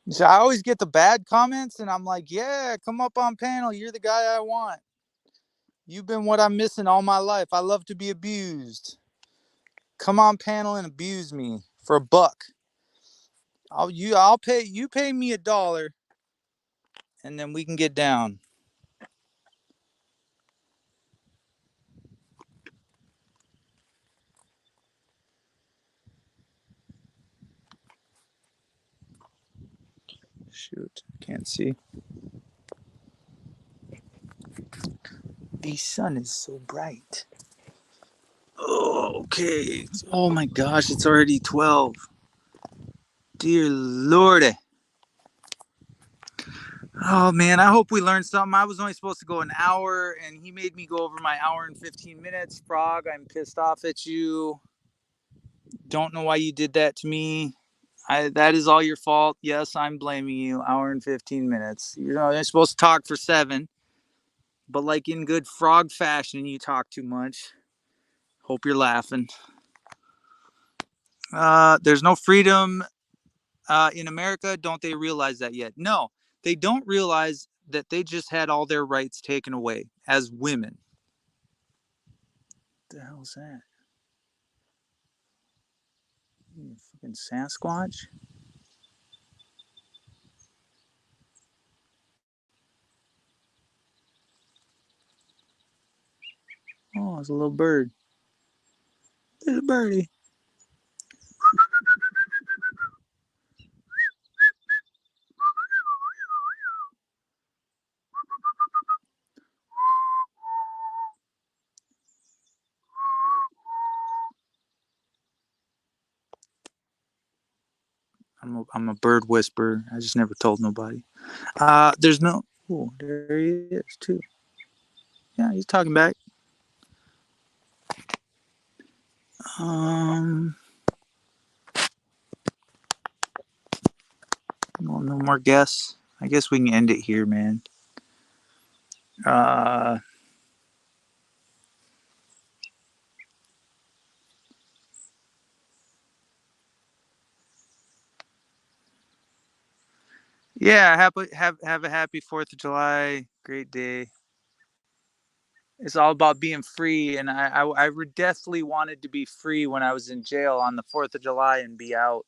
So I always get the bad comments, and I'm like, yeah, come up on panel. You're the guy I want. You've been what I'm missing all my life. I love to be abused. Come on panel and abuse me for $1. I'll pay you pay me $1, and then we can get down. Shoot, can't see. The sun is so bright. Oh, okay. Oh my gosh, it's already 12. Dear Lordy. Oh man, I hope we learned something. I was only supposed to go an hour, and he made me go over my hour and 15 minutes. Frog, I'm pissed off at you. Don't know why you did that to me. That is all your fault. Yes, I'm blaming you. Hour and 15 minutes. You're supposed to talk for 7, but like in good frog fashion, you talk too much. Hope you're laughing. There's no freedom in America. Don't they realize that yet? No, they don't realize that they just had all their rights taken away as women. What the hell is that? Fucking Sasquatch? Oh, it's a little bird. Little birdie. I'm a bird whisperer. I just never told nobody. There's no. Oh, there he is too. Yeah, he's talking back. Um, well, no more guests. I guess we can end it here, man. Uh, yeah. Have a happy 4th of July. Great day. It's all about being free, and I deathly wanted to be free when I was in jail on the 4th of July and be out.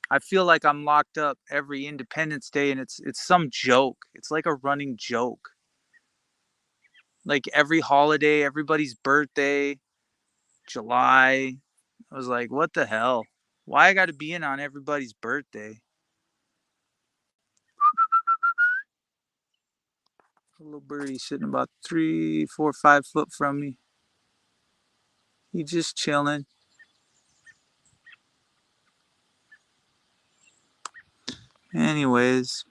I feel like I'm locked up every Independence Day, and it's some joke. It's like a running joke. Like every holiday, everybody's birthday, July. I was like, what the hell? Why I got to be in on everybody's birthday? A little birdie sitting about 3, 4, 5 foot from me. He just chilling. Anyways,